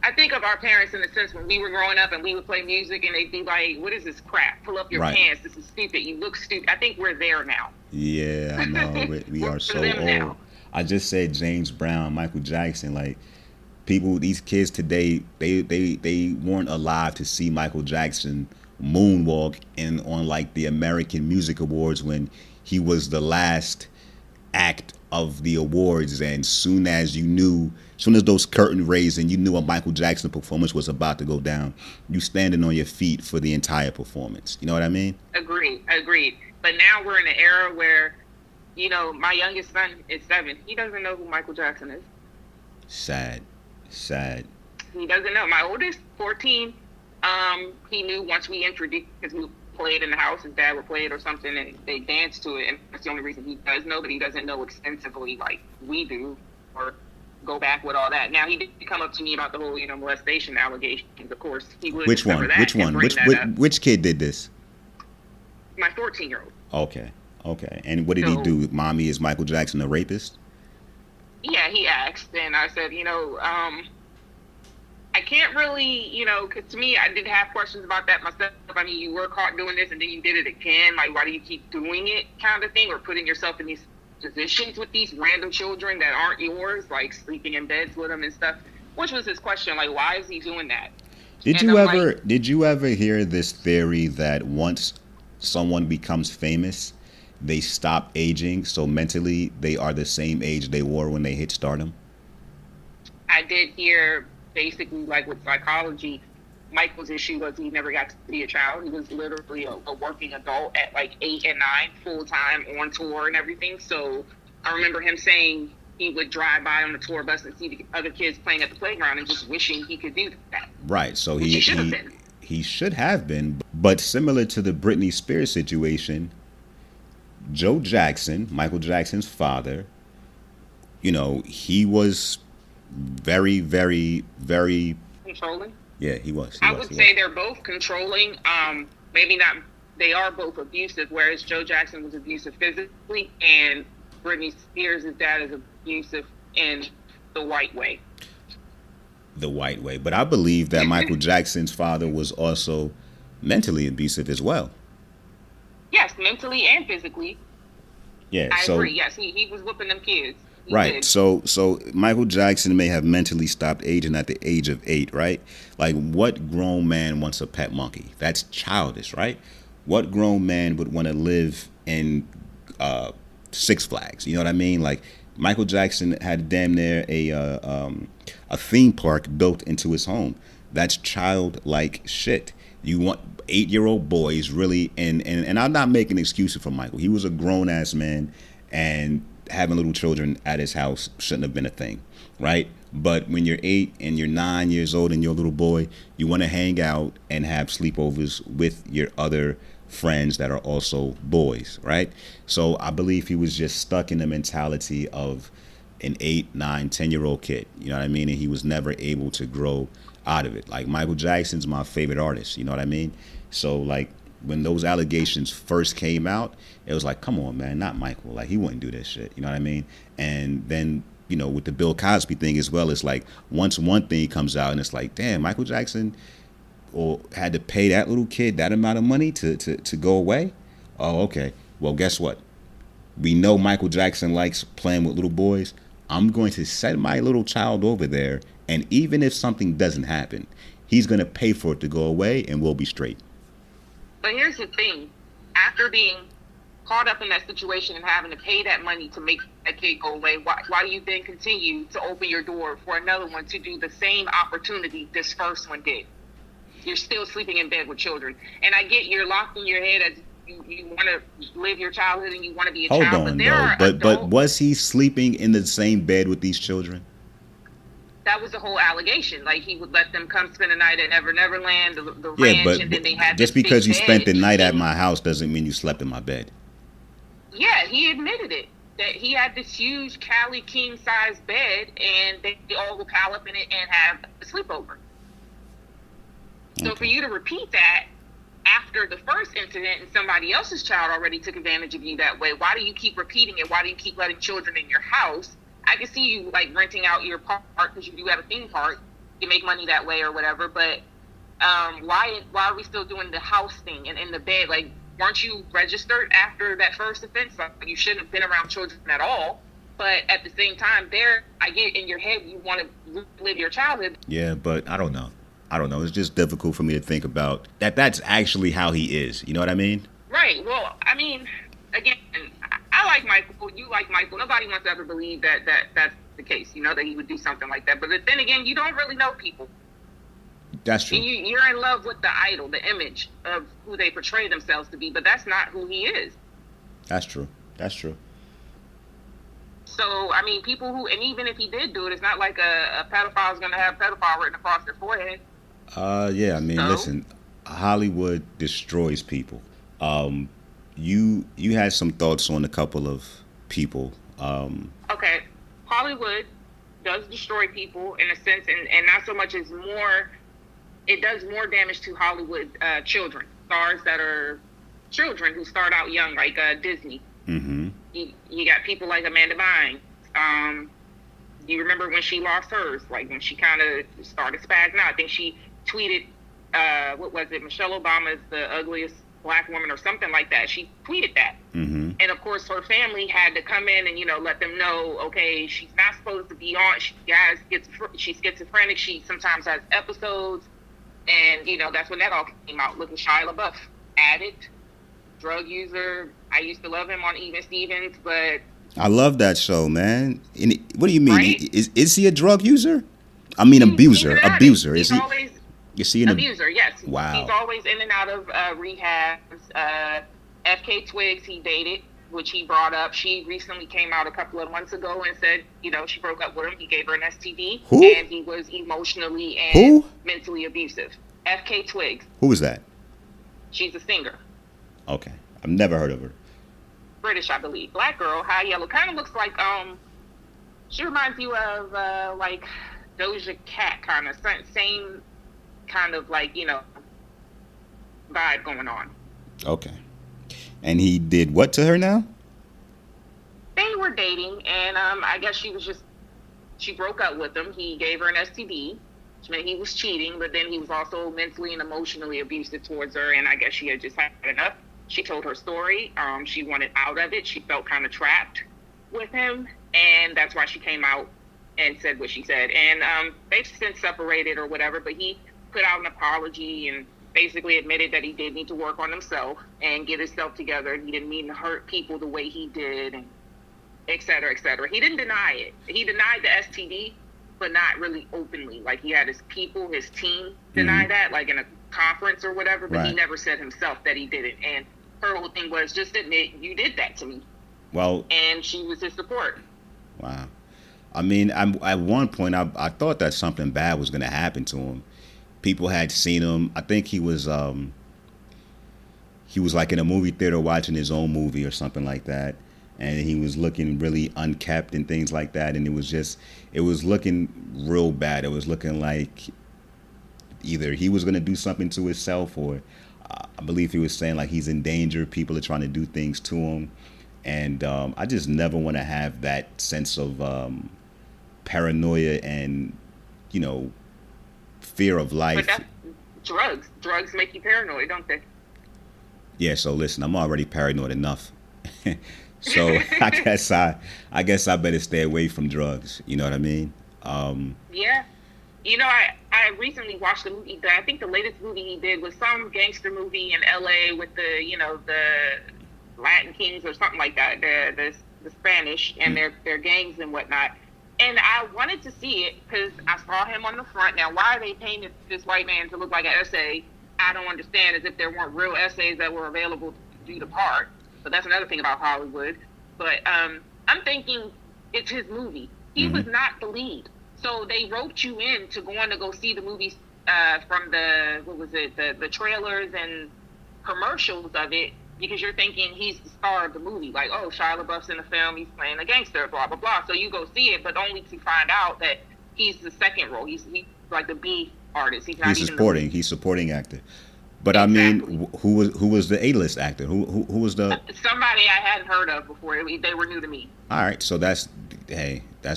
I think of our parents in the sense when we were growing up and we would play music and they'd be like, "What is this crap? Pull up your right. pants. This is stupid. You look stupid." I think we're there now. Yeah, I know. We We're are so them old. now. I just said James Brown, Michael Jackson. Like people, these kids today, they weren't alive to see Michael Jackson moonwalk in on like the American Music Awards when he was the last act of the awards. And soon as those curtain raised and you knew a Michael Jackson performance was about to go down, you standing on your feet for the entire performance. You know what I mean? Agreed. Agreed. But now we're in an era where, my youngest son is 7. He doesn't know who Michael Jackson is. Sad, sad. He doesn't know. My oldest, 14, he knew once we introduced, because we played in the house, his dad would play it or something, and they danced to it, and that's the only reason he does know, but he doesn't know extensively like we do, or go back with all that. Now, he did come up to me about the whole, molestation allegations. Of course, he would Which cover one? that Which and one? bring Which that which, up. which kid did this? My 14-year-old. Okay, okay. And what did he So, do? Mommy, is Michael Jackson a rapist? yeah, he asked, and I said, I can't really, because to me, I did have questions about that myself. I mean, you were caught doing this and then you did it again. Like, why do you keep doing it, kind of thing, or putting yourself in these positions with these random children that aren't yours, like sleeping in beds with them and stuff? Which was his question, like, why is he doing that? And I'm like, Did you ever hear this theory that once someone becomes famous, they stop aging, so mentally they are the same age they were when they hit stardom? I did hear basically, like with psychology, Michael's issue was he never got to be a child. He was literally a working adult at like 8 and 9, full time on tour and everything. So I remember him saying he would drive by on the tour bus and see the other kids playing at the playground and just wishing he could do that. Right. So Which he should have been. he should have been, but similar to the Britney Spears situation, Joe Jackson, Michael Jackson's father, he was very, very, very. Controlling. Yeah, he was. I would say they're both controlling. Maybe not. They are both abusive. Whereas Joe Jackson was abusive physically, and Britney Spears' dad is abusive in the white way. The white way. But I believe that Michael Jackson's father was also mentally abusive as well. Yes, mentally and physically. Yeah. I So agree. Yes, he was whooping them kids. He right. did. So Michael Jackson may have mentally stopped aging at the age of 8, right? Like what grown man wants a pet monkey? That's childish, right? What grown man would want to live in Six Flags? You know what I mean? Like Michael Jackson had damn near a theme park built into his home. That's childlike shit. You want 8-year-old boys really, and I'm not making excuses for Michael. He was a grown ass man, and having little children at his house shouldn't have been a thing, right? But when you're 8 and you're 9 years old and you're a little boy, you want to hang out and have sleepovers with your other friends that are also boys, right? So I believe he was just stuck in the mentality of an 8, 9, 10-year-old kid. You know what I mean? And he was never able to grow out of it. Like Michael Jackson's my favorite artist. You know what I mean? So like when those allegations first came out, it was like, come on, man, not Michael. Like he wouldn't do this shit. You know what I mean? And then with the Bill Cosby thing as well, it's like once one thing comes out and it's like, damn, Michael Jackson or had to pay that little kid that amount of money to go away. Oh, okay. Well, guess what? We know Michael Jackson likes playing with little boys. I'm going to send my little child over there, and even if something doesn't happen, he's going to pay for it to go away, and we'll be straight. But here's the thing: after being caught up in that situation and having to pay that money to make that kid go away, why do you then continue to open your door for another one to do the same opportunity this first one did? You're still sleeping in bed with children, and I get you're locked in your head as you want to live your childhood and you want to be a Hold child, on, but there though. are But adults. was he sleeping in the same bed with these children? That was the whole allegation. Like, he would let them come spend the night at Neverland, the Yeah, ranch, and then they had just this because big you spent bed. the night at And my house doesn't mean you slept in my bed. yeah, he admitted it. That he had this huge Cali king size bed, and they all would pile up in it and have a sleepover. So for you to repeat that after the first incident and somebody else's child already took advantage of you that way, why do you keep repeating it? Why do you keep letting children in your house? I can see you like renting out your park because you do have a theme park. You make money that way or whatever. But why are we still doing the house thing and in the bed? Like, weren't you registered after that first offense? Like, you shouldn't have been around children at all. But at the same time, I get in your head you want to live your childhood. Yeah, but I don't know. It's just difficult for me to think about that. That's actually how he is. You know what I mean? Right. Well, I mean, again, I like Michael. You like Michael. Nobody wants to ever believe that's the case. You know, that he would do something like that. But then again, you don't really know people. That's true. You're in love with the idol, the image of who they portray themselves to be. But that's not who he is. That's true. So, I mean, people who, and even if he did do it, it's not like a pedophile is going to have pedophile written across their forehead. Yeah. I mean, So, listen, Hollywood destroys people. You had some thoughts on a couple of people. okay, Hollywood does destroy people in a sense, and not so much as more, it does more damage to Hollywood children, stars that are children who start out young, like Disney. Mm-hmm. You got people like Amanda Bynes. You remember when she lost hers, like when she kind of started spazzing out. I think she tweeted, what was it? Michelle Obama is the ugliest black woman or something like that. She tweeted that. Mm-hmm. And of course, her family had to come in and, let them know, okay, she's not supposed to be on. She's schizophrenic. She sometimes has episodes. And, that's when that all came out. Look at Shia LaBeouf, addict, drug user. I used to love him on Even Stevens, but I love that show, man. And what do you mean? right? Is he a drug user? I mean, He's abuser. an addict. Abuser. He's Is he? always You see an abuser, yes. Wow. He's always in and out of rehabs. FK Twigs he dated, which he brought up. She recently came out a couple of months ago and said, she broke up with him. He gave her an STD. Who? And he was emotionally and mentally abusive. FK Twigs. Who is that? She's a singer. Okay. I've never heard of her. British, I believe. Black girl, high yellow. Kind of looks like, she reminds you of, like, Doja Cat, kind of. Same kind of, like, vibe going on. Okay. And he did what to her now? They were dating, and I guess she broke up with him. He gave her an STD, which meant he was cheating, but then he was also mentally and emotionally abusive towards her, and I guess she had just had enough. She told her story. She wanted out of it. She felt kind of trapped with him, and that's why she came out and said what she said. And they've since separated or whatever, but he put out an apology and basically admitted that he did need to work on himself and get himself together. He didn't mean to hurt people the way he did, and et cetera, et cetera. He didn't deny it. He denied the STD, but not really openly. Like, he had his people, his team deny that, like in a conference or whatever, but he never said himself that he did it. And her whole thing was, just admit you did that to me. Well, and she was his support. Wow. I mean, at one point, I thought that something bad was going to happen to him. People had seen him. I think he was like in a movie theater watching his own movie or something like that, and he was looking really unkept and things like that. And it was looking real bad. It was looking like either he was going to do something to himself, or I believe he was saying like he's in danger. People are trying to do things to him, and I just never want to have that sense of paranoia and fear of life. But that's drugs make you paranoid, don't they? Yeah, so listen, I'm already paranoid enough. So I guess I better stay away from drugs. You know what I mean? Yeah. You know, I recently watched a movie that I think the latest movie he did was some gangster movie in LA with the Latin Kings or something like that, the Spanish and their gangs and whatnot. And I wanted to see it because I saw him on the front. Now, why they painted this white man to look like an essay, I don't understand, as if there weren't real essays that were available to do the part. But that's another thing about Hollywood. But I'm thinking it's his movie. He was not the lead. So they roped you in to go see the movies from the trailers and commercials of it, because you're thinking he's the star of the movie. Like, oh, Shia LaBeouf's in the film, he's playing a gangster, blah, blah, blah. So you go see it, but only to find out that he's the second role. He's like the B artist. He's not He's even supporting. He's supporting actor. But I mean, who was the A-list actor? Who was the somebody I hadn't heard of before. They were new to me. All right, so that's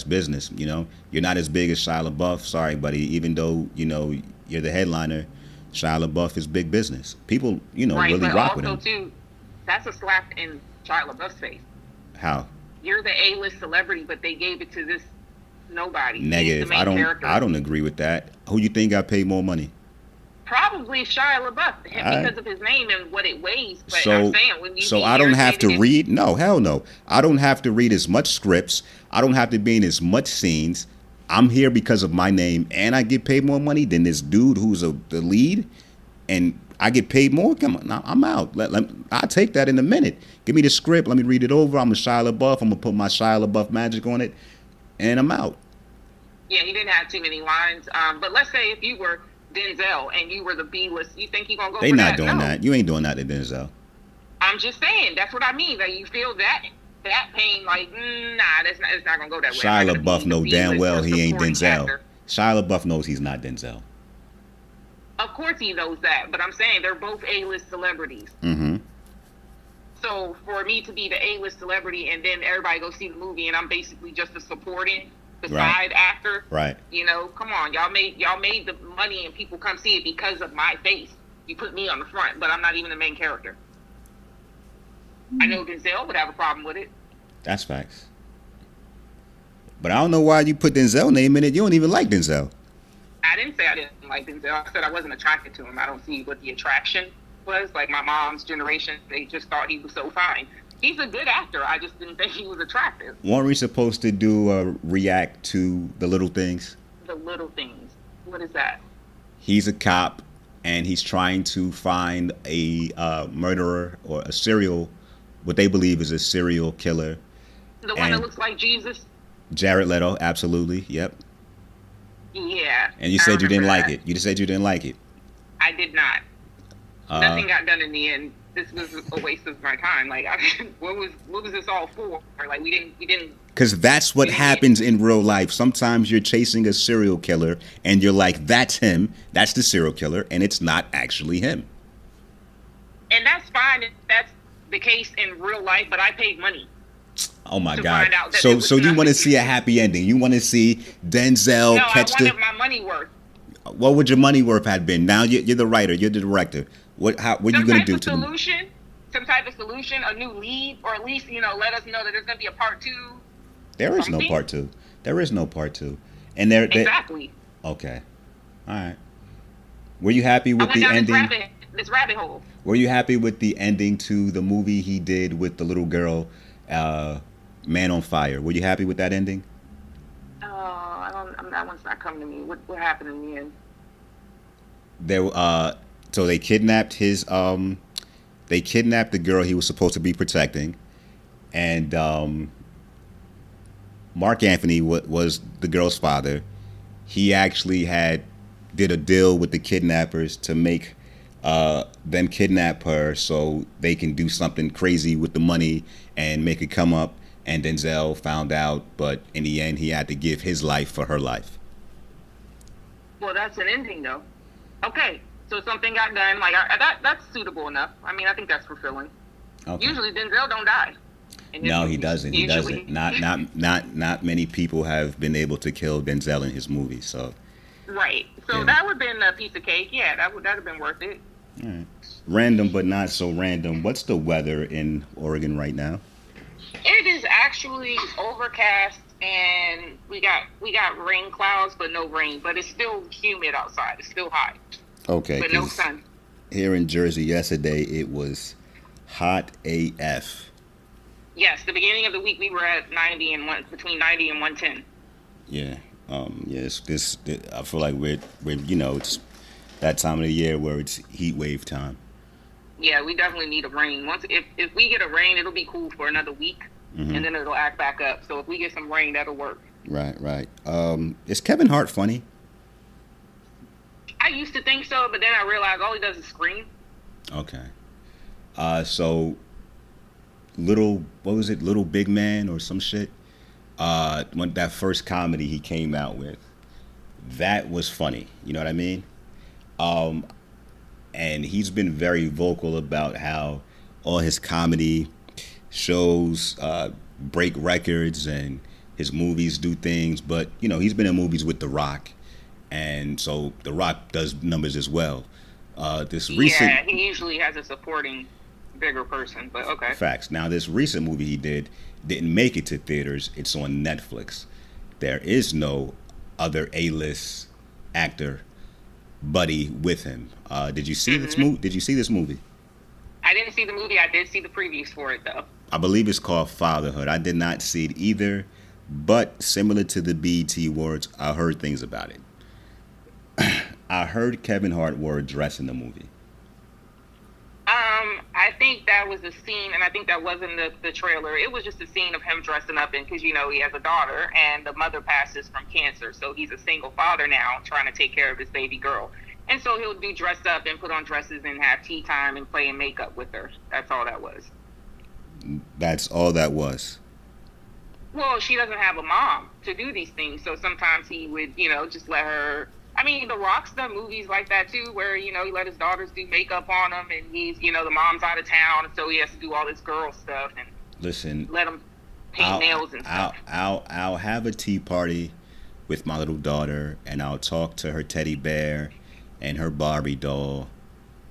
business. You know, you're not as big as Shia LaBeouf. Sorry, buddy. Even though you're the headliner, Shia LaBeouf is big business. People Right, really but rock with also him. too, that's a slap in Shia LaBeouf's face. How? You're the A-list celebrity, but they gave it to this nobody. He's Negative. the main character. I don't agree with that. Who you think got paid more money? Probably Shia LaBeouf right. because of his name and what it weighs. But So I'm saying when you so be I don't have to irritated read. No, hell no. I don't have to read as much scripts. I don't have to be in as much scenes. I'm here because of my name, and I get paid more money than this dude who's the lead, and I get paid more. Come on, I'm out. I'll take that in a minute. Give me the script. Let me read it over. I'm a Shia LaBeouf. I'm gonna put my Shia LaBeouf magic on it, and I'm out. Yeah, he didn't have too many lines. But let's say if you were Denzel and you were the B-list, you think he gonna go They for not that? doing No. that. You ain't doing that to Denzel. I'm just saying, that's what I mean. That you feel that pain, like, nah, it's not gonna go that way. I'm Shia not gonna LaBeouf be know the damn B-list well or he ain't supporting Denzel. actor. Shia LaBeouf knows he's not Denzel. Of course he knows that, but I'm saying they're both A-list celebrities. Mm-hmm. So for me to be the A-list celebrity and then everybody go see the movie and I'm basically just a supporting, the Right. side actor, Right. Come on, y'all made the money and people come see it because of my face. You put me on the front, but I'm not even the main character. I know Denzel would have a problem with it. That's facts. But I don't know why you put Denzel name in it. You don't even like Denzel. I didn't say I didn't like Denzel. I said I wasn't attracted to him. I don't see what the attraction was. Like my mom's generation, they just thought he was so fine. He's a good actor. I just didn't think he was attractive. Weren't we supposed to do a react to the little things? The little things. What is that? He's a cop, and he's trying to find a murderer or what they believe is a serial killer. The one that looks like Jesus? Jared Leto, absolutely, yep. Yeah. And you I said you didn't remember like that. it. You just said you didn't like it. I did not. Nothing got done in the end. This was a waste of my time. Like, what was this all for? Like, we didn't. Because that's what happens in real life. Sometimes you're chasing a serial killer, and you're like, that's him. That's the serial killer, and it's not actually him. And that's fine if that's the case in real life, but I paid money. Oh my To God! find out that So it was you want to nothing. see a happy ending? You want to see Denzel No, I catch wanted my money worth. What would your money worth have been? Now you're the writer, you're the director. What are you gonna do to them? Some type of solution, a new lead, or at least let us know that there's gonna be a part 2. There is no something? part 2. There is no part 2. And there. Exactly. Okay. All right. Were you happy I with went the down ending? this rabbit hole. Were you happy with the ending to the movie he did with the little girl, Man on Fire? Were you happy with that ending? That one's not coming to me. What happened in the end? So they kidnapped they kidnapped the girl he was supposed to be protecting, and Mark Anthony was the girl's father. He actually did a deal with the kidnappers to make them kidnap her so they can do something crazy with the money and make it come up. And Denzel found out, but in the end, he had to give his life for her life. Well, that's an ending, though. Okay, so something got done. Like that's suitable enough. I mean, I think that's fulfilling. Okay. Usually, Denzel don't die. No, he movies. doesn't. He Usually. doesn't. Not many people have been able to kill Denzel in his movies. So. Right. So Yeah. that would have been a piece of cake. Yeah, that would have been worth it. All right. Random, but not so random. What's the weather in Oregon right now? It is actually overcast, and we got rain clouds, but no rain. But it's still humid outside. It's still hot, Okay, but no because sun. here in Jersey yesterday it was hot AF. Yes, the beginning of the week we were at 90 and between 90 and 110. Yeah. Yes. I feel like we're it's that time of the year where it's heat wave time. Yeah, we definitely need a rain. Once if we get a rain, it'll be cool for another week, and then it'll act back up. So if we get some rain, that'll work. Right. Right. Is Kevin Hart funny? I used to think so, but then I realized all he does is scream. Okay. So little what was it? Little Big Man or some shit. When that first comedy he came out with, that was funny. You know what I mean? And he's been very vocal about how all his comedy shows break records and his movies do things. But he's been in movies with The Rock, and so The Rock does numbers as well. This recent Yeah, he usually has a supporting bigger person, but okay. facts. Now this recent movie he didn't make it to theaters. It's on Netflix. There is no other A-list actor buddy with him. Did you see this movie? Did you see this movie? I didn't see the movie. I did see the previews for it though. I believe it's called Fatherhood. I did not see it either, but similar to the BET Awards, I heard things about it. I heard Kevin Hart wore a dress in the movie. I think that was a scene, and I think that wasn't the trailer. It was just a scene of him dressing up, because he has a daughter, and the mother passes from cancer, so he's a single father now, trying to take care of his baby girl, and so he'll do dress up and put on dresses and have tea time and play in makeup with her. That's all that was. That's all that was. Well, she doesn't have a mom to do these things, so sometimes he would, just let her. I mean, The Rock's done movies like that too, where he let his daughters do makeup on him, and he's, the mom's out of town, so he has to do all this girl stuff and Listen, let him paint nails and stuff. I'll have a tea party with my little daughter, and I'll talk to her teddy bear and her Barbie doll,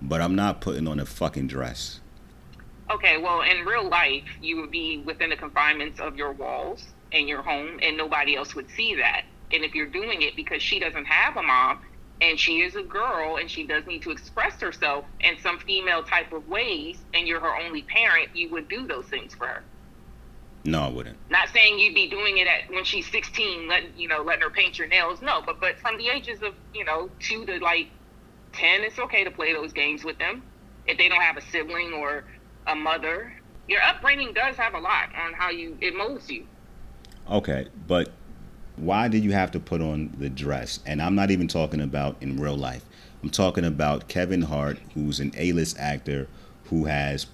but I'm not putting on a fucking dress. Okay, well, in real life, you would be within the confinements of your walls in your home, and nobody else would see that. And if you're doing it because she doesn't have a mom, and she is a girl, and she does need to express herself in some female type of ways, and you're her only parent, you would do those things for her. No, I wouldn't. Not saying you'd be doing it when she's 16, letting her paint your nails. No, but from the ages of 2 to 10, it's okay to play those games with them if they don't have a sibling or a mother. Your upbringing does have a lot on how it molds you. Okay, but why do you have to put on the dress? And I'm not even talking about in real life. I'm talking about Kevin Hart, who's an A-list actor who has,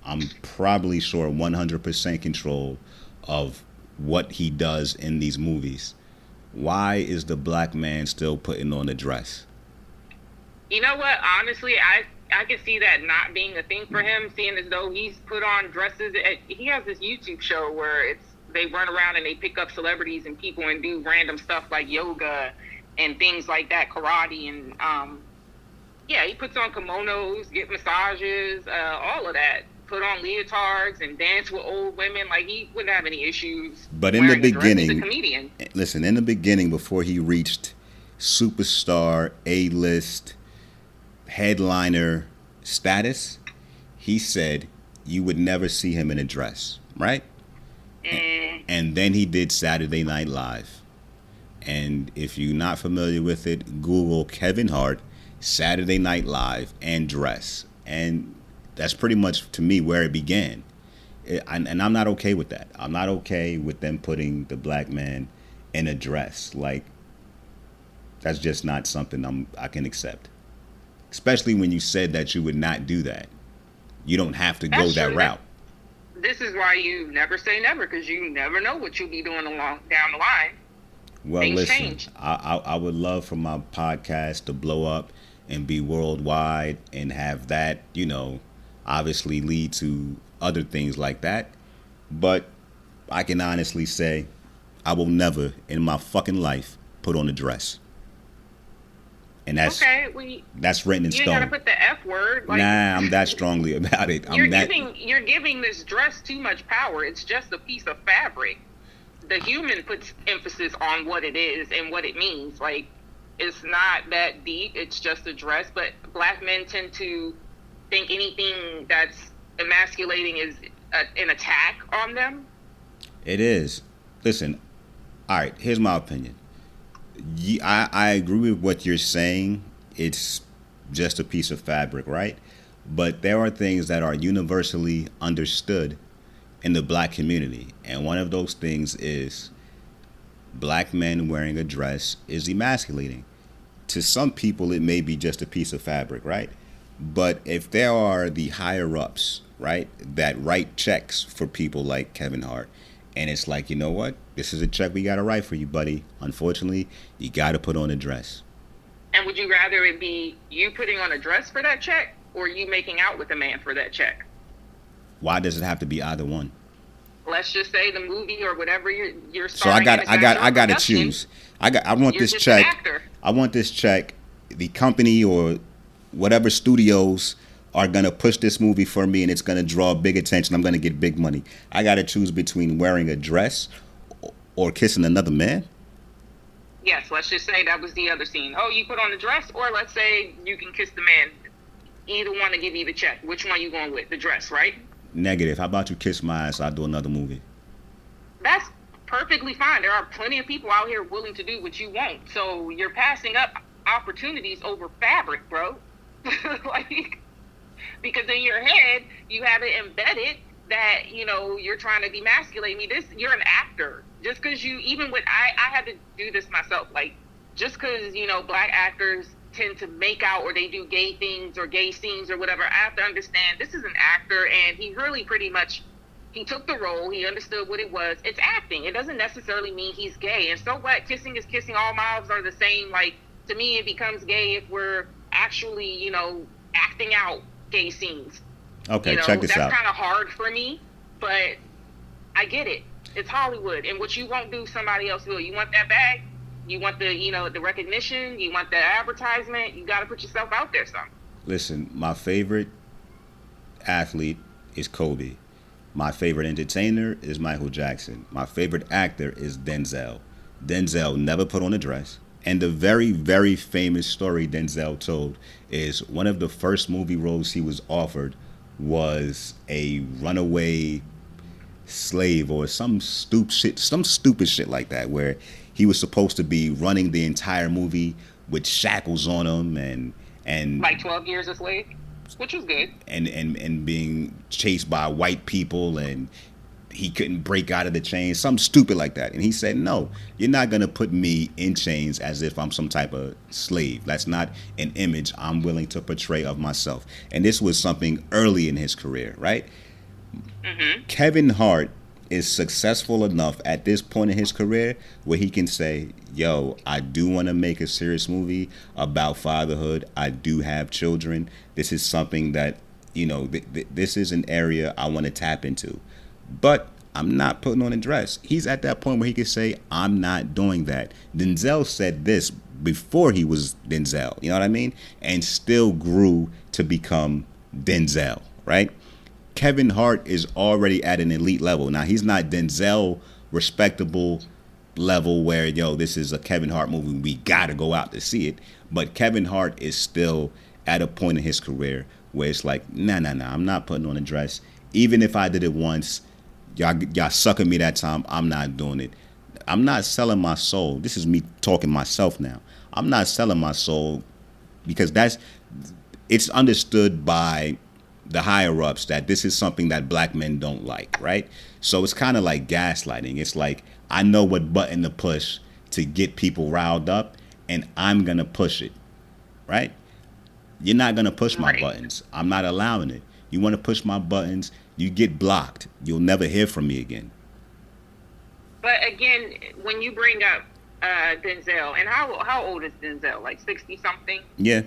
I'm probably sure, 100% control of what he does in these movies. Why is the black man still putting on a dress? You know what? Honestly, I can see that not being a thing for him, seeing as though he's put on dresses. He has this YouTube show where they run around and they pick up celebrities and people and do random stuff like yoga and things like that, karate, and he puts on kimonos, get massages, all of that. Put on leotards and dance with old women. Like, he wouldn't have any issues. But in the beginning, he's a comedian. Listen, in the beginning, before he reached superstar, A-list, headliner status, he said you would never see him in a dress, right? And then he did Saturday Night Live. And if you're not familiar with it, Google Kevin Hart, Saturday Night Live, and dress. And that's pretty much, to me, where it began. And I'm not okay with that. I'm not okay with them putting the black man in a dress. Like, that's just not something I can accept. Especially when you said that you would not do that. You don't have to go that route. This is why you never say never, because you never know what you'll be doing down the line. Well, Things listen, change. I would love for my podcast to blow up and be worldwide and have that, obviously lead to other things like that. But I can honestly say I will never in my fucking life put on a dress. and that's Okay, that's written in you ain't gotta stone. put the F word. Like, Nah, I'm that strongly about it. you're giving this dress too much power. It's just a piece of fabric. The human puts emphasis on what it is and what it means. Like, it's not that deep. It's just a dress. But black men tend to think anything that's emasculating is an attack on them. It is. Listen, all right. Here's my opinion. I agree with what you're saying. It's just a piece of fabric, right? But there are things that are universally understood in the black community, and one of those things is black men wearing a dress is emasculating. To some people, it may be just a piece of fabric, right? But if there are the higher ups, right, that write checks for people like Kevin Hart, and it's like, you know what? This is a check we got to write for you, buddy. Unfortunately, you got to put on a dress. And would you rather it be you putting on a dress for that check or you making out with a man for that check? Why does it have to be either one? Let's just say the movie or whatever you're So I starring got in is I not got your I got to production. choose. I want You're this just an check. actor. I want this check. The company or whatever studios are gonna push this movie for me, and it's gonna draw big attention. I'm gonna get big money. I got to choose between wearing a dress or kissing another man. Yes, let's just say that was the other scene. Oh, you put on the dress, or let's say you can kiss the man. Either one to give you the check. Which one you going with? The dress, right? Negative. How about you kiss my ass? I'll do another movie. That's perfectly fine. There are plenty of people out here willing to do what you want. So you're passing up opportunities over fabric, bro. Like, because in your head you have it embedded that you're trying to demasculate me. You're an actor. Just because even with I had to do this myself. Like, just because black actors tend to make out or they do gay things or gay scenes or whatever, I have to understand this is an actor, and he really pretty much he took the role. He understood what it was. It's acting. It doesn't necessarily mean he's gay. And so what? Kissing is kissing. All mouths are the same. Like, to me, it becomes gay if we're actually acting out gay scenes. Okay, check this out. That's kind of hard for me, but I get it. It's Hollywood, and what you won't do, somebody else will. You want that bag? You want the recognition? You want the advertisement? You got to put yourself out there some. Listen, my favorite athlete is Kobe. My favorite entertainer is Michael Jackson. My favorite actor is Denzel. Denzel never put on a dress. And the very, very famous story Denzel told is one of the first movie roles he was offered was a runaway slave or some stupid shit like that, where he was supposed to be running the entire movie with shackles on him and like 12 Years a Slave, which was good, and being chased by white people, and he couldn't break out of the chains, something stupid like that. And he said, no, you're not going to put me in chains as if I'm some type of slave. That's not an image I'm willing to portray of myself. And this was something early in his career, right? Mm-hmm. Kevin Hart is successful enough at this point in his career where he can say, yo, I do want to make a serious movie about fatherhood. I do have children. This is something that, this is an area I want to tap into. But I'm not putting on a dress. He's at that point where he can say, I'm not doing that. Denzel said this before he was Denzel, you know what I mean? And still grew to become Denzel, right? Kevin Hart is already at an elite level. Now, he's not Denzel respectable level where, this is a Kevin Hart movie, we gotta go out to see it. But Kevin Hart is still at a point in his career where it's like, nah, I'm not putting on a dress. Even if I did it once, y'all sucking me that time, I'm not doing it. I'm not selling my soul. This is me talking myself now. I'm not selling my soul because it's understood by the higher ups that this is something that black men don't like, right? So it's kind of like gaslighting. It's like, I know what button to push to get people riled up, and I'm going to push it, right? You're not going to push my buttons. I'm not allowing it. You want to push my buttons, you get blocked. You'll never hear from me again. But again, when you bring up Denzel, and how old is Denzel? Like 60 something? Yeah.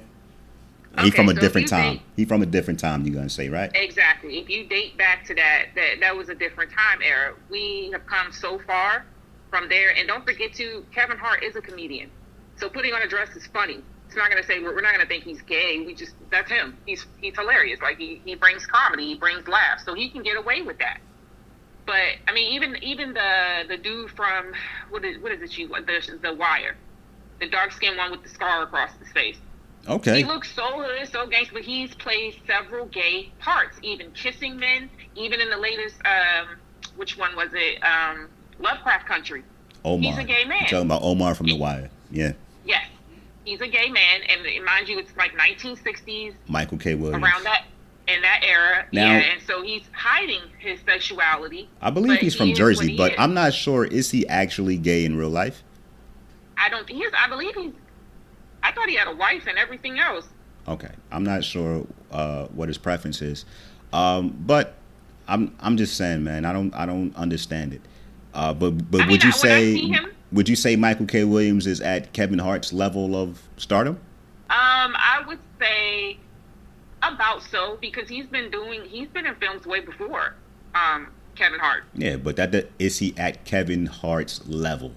Okay, He's from a so different time. He's from a different time, you're going to say, right? Exactly. If you date back to that was a different time era. We have come so far from there. And don't forget Kevin Hart is a comedian. So putting on a dress is funny not gonna say we're not gonna think he's gay. That's him. He's hilarious. Like he brings comedy, he brings laughs, so he can get away with that. But I mean, even the dude from what is it? The Wire, the dark skinned one with the scar across his face. Okay. He looks so hood, so gangster, but he's played several gay parts, even kissing men, even in the latest, which one was it? Lovecraft Country. Omar. He's a gay man. You're talking about Omar from The Wire. Yeah. Yes. He's a gay man, and mind you, it's like 1960s. Michael K. Williams. Around that, in that era. Now, yeah, and so he's hiding his sexuality. I believe he's from Jersey, but I'm not sure, is he actually gay in real life? I thought he had a wife and everything else. Okay. I'm not sure what his preference is. But I'm just saying, man, I don't understand it. But I mean, would you say Michael K. Williams is at Kevin Hart's level of stardom? I would say about so, because he's been in films way before Kevin Hart. Yeah, but is he at Kevin Hart's level?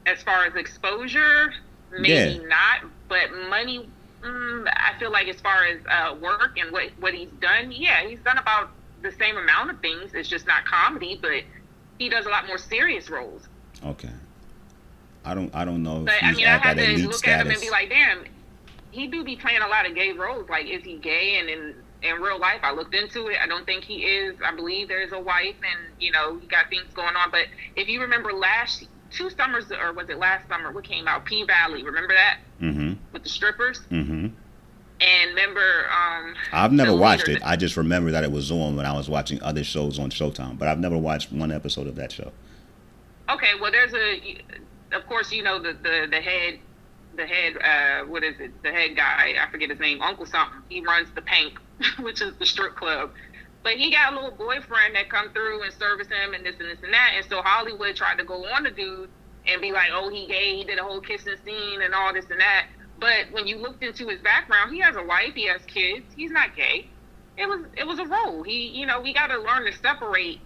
As far as exposure, maybe not, but money, I feel like as far as work and what he's done, yeah, he's done about the same amount of things. It's just not comedy, but he does a lot more serious roles. Okay. I don't know. But I mean, I had to look at him and be like, damn, he do be playing a lot of gay roles. Like, is he gay? And in real life, I looked into it. I don't think he is. I believe there's a wife, and he got things going on. But if you remember last 2 summers, or was it last summer? What came out? P-Valley. Remember that? Mm-hmm. With the strippers. Mm-hmm. And remember, I've never watched it. I just remember that it was on when I was watching other shows on Showtime, but I've never watched one episode of that show. Okay, well, of course, the head, what is it? The head guy, I forget his name, Uncle something. He runs the Pank, which is the strip club. But he got a little boyfriend that come through and service him and this and this and that. And so Hollywood tried to go on the dude and be like, oh, he gay, he did a whole kissing scene and all this and that. But when you looked into his background, he has a wife, he has kids, he's not gay. It was a role. We got to learn to separate,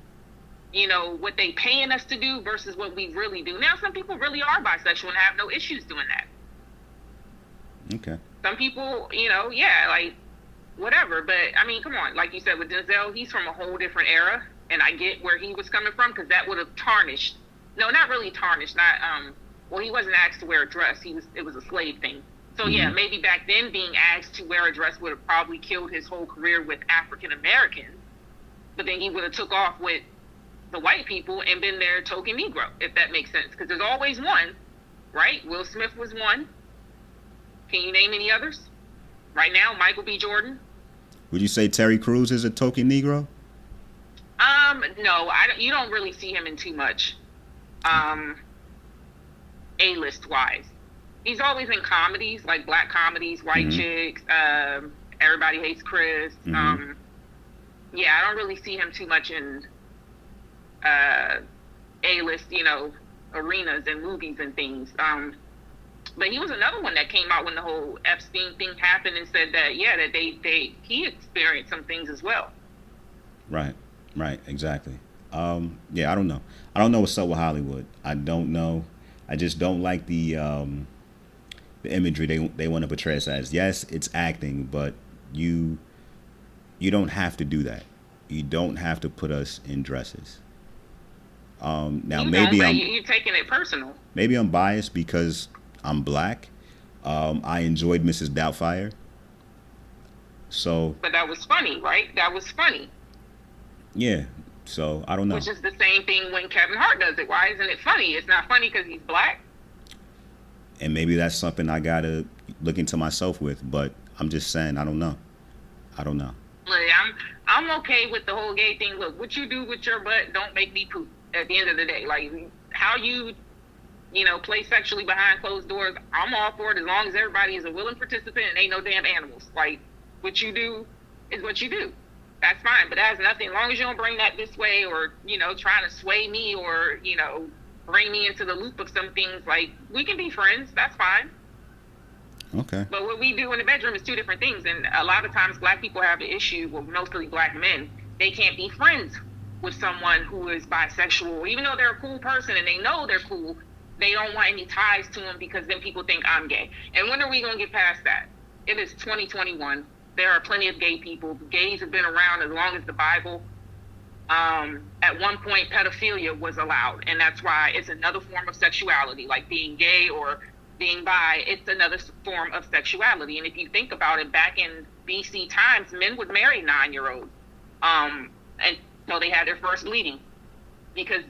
what they paying us to do versus what we really do. Now, some people really are bisexual and have no issues doing that. Okay. Some people, like, whatever. But, I mean, come on. Like you said, with Denzel, he's from a whole different era. And I get where he was coming from, because that would have tarnished. No, not really tarnished. Well, he wasn't asked to wear a dress. It was a slave thing. So, yeah, maybe back then being asked to wear a dress would have probably killed his whole career with African Americans. But then he would have took off with the white people and been their token Negro, if that makes sense. Because there's always one, right? Will Smith was one. Can you name any others? Right now, Michael B. Jordan. Would you say Terry Crews is a token Negro? No, you don't really see him in too much, A-list wise. He's always in comedies, like black comedies, White Chicks, Everybody Hates Chris. Yeah, I don't really see him too much in A-list, arenas and movies and things. But he was another one that came out when the whole Epstein thing happened and said that, yeah, that he experienced some things as well. Right, exactly. Yeah, I don't know. I don't know what's up with Hollywood. I don't know. I just don't like the imagery they want to portray us as. Yes, it's acting, but you don't have to do that. You don't have to put us in dresses. Now maybe you're taking it personal. Maybe I'm biased because I'm black. I enjoyed Mrs. Doubtfire. So. But that was funny, right? That was funny. Yeah. So I don't know. Which is the same thing when Kevin Hart does it. Why isn't it funny? It's not funny because he's black. And maybe that's something I gotta look into myself with. But I'm just saying, I don't know. Look, I'm okay with the whole gay thing. Look, what you do with your butt don't make me poop. At the end of the day, like how you play sexually behind closed doors, I'm all for it as long as everybody is a willing participant and ain't no damn animals. Like what you do is what you do. That's fine, but that has nothing. As long as you don't bring that this way or trying to sway me or bring me into the loop of some things, like we can be friends. That's fine. Okay. But what we do in the bedroom is 2 different things, and a lot of times black people have an issue, well, mostly black men. They can't be friends with someone who is bisexual, even though they're a cool person and they know they're cool. They don't want any ties to him because then people think I'm gay. And when are we going to get past that? It is 2021. There are plenty of gay people. Gays have been around as long as the Bible. At one point, pedophilia was allowed, and that's why it's another form of sexuality, like being gay or being bi. It's another form of sexuality. And if you think about it, back in BC times, men would marry 9-year-olds, until they had their first bleeding, because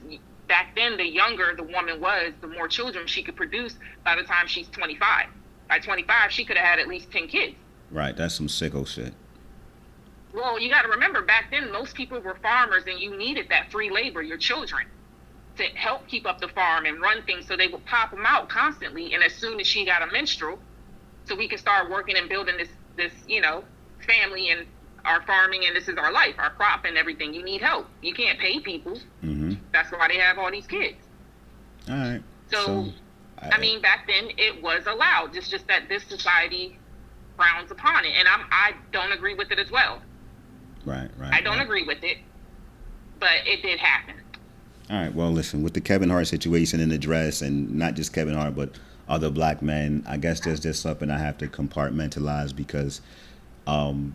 back then, the younger the woman was, the more children she could produce by the time she's 25. By 25, she could have had at least 10 kids. Right, that's some sicko shit. Well, you got to remember, back then, most people were farmers, and you needed that free labor, your children, to help keep up the farm and run things. So they would pop them out constantly. And as soon as she got a menstrual, so we could start working and building this family and our farming, and this is our life, our crop and everything. You need help. You can't pay people. Mm-hmm. That's why they have all these kids. All right. So I mean, back then it was allowed. It's just that this society frowns upon it, and I don't agree with it as well. Right. I don't agree with it, but it did happen. All right. Well, listen, with the Kevin Hart situation in the dress, and not just Kevin Hart, but other black men, I guess there's just something I have to compartmentalize because, I'm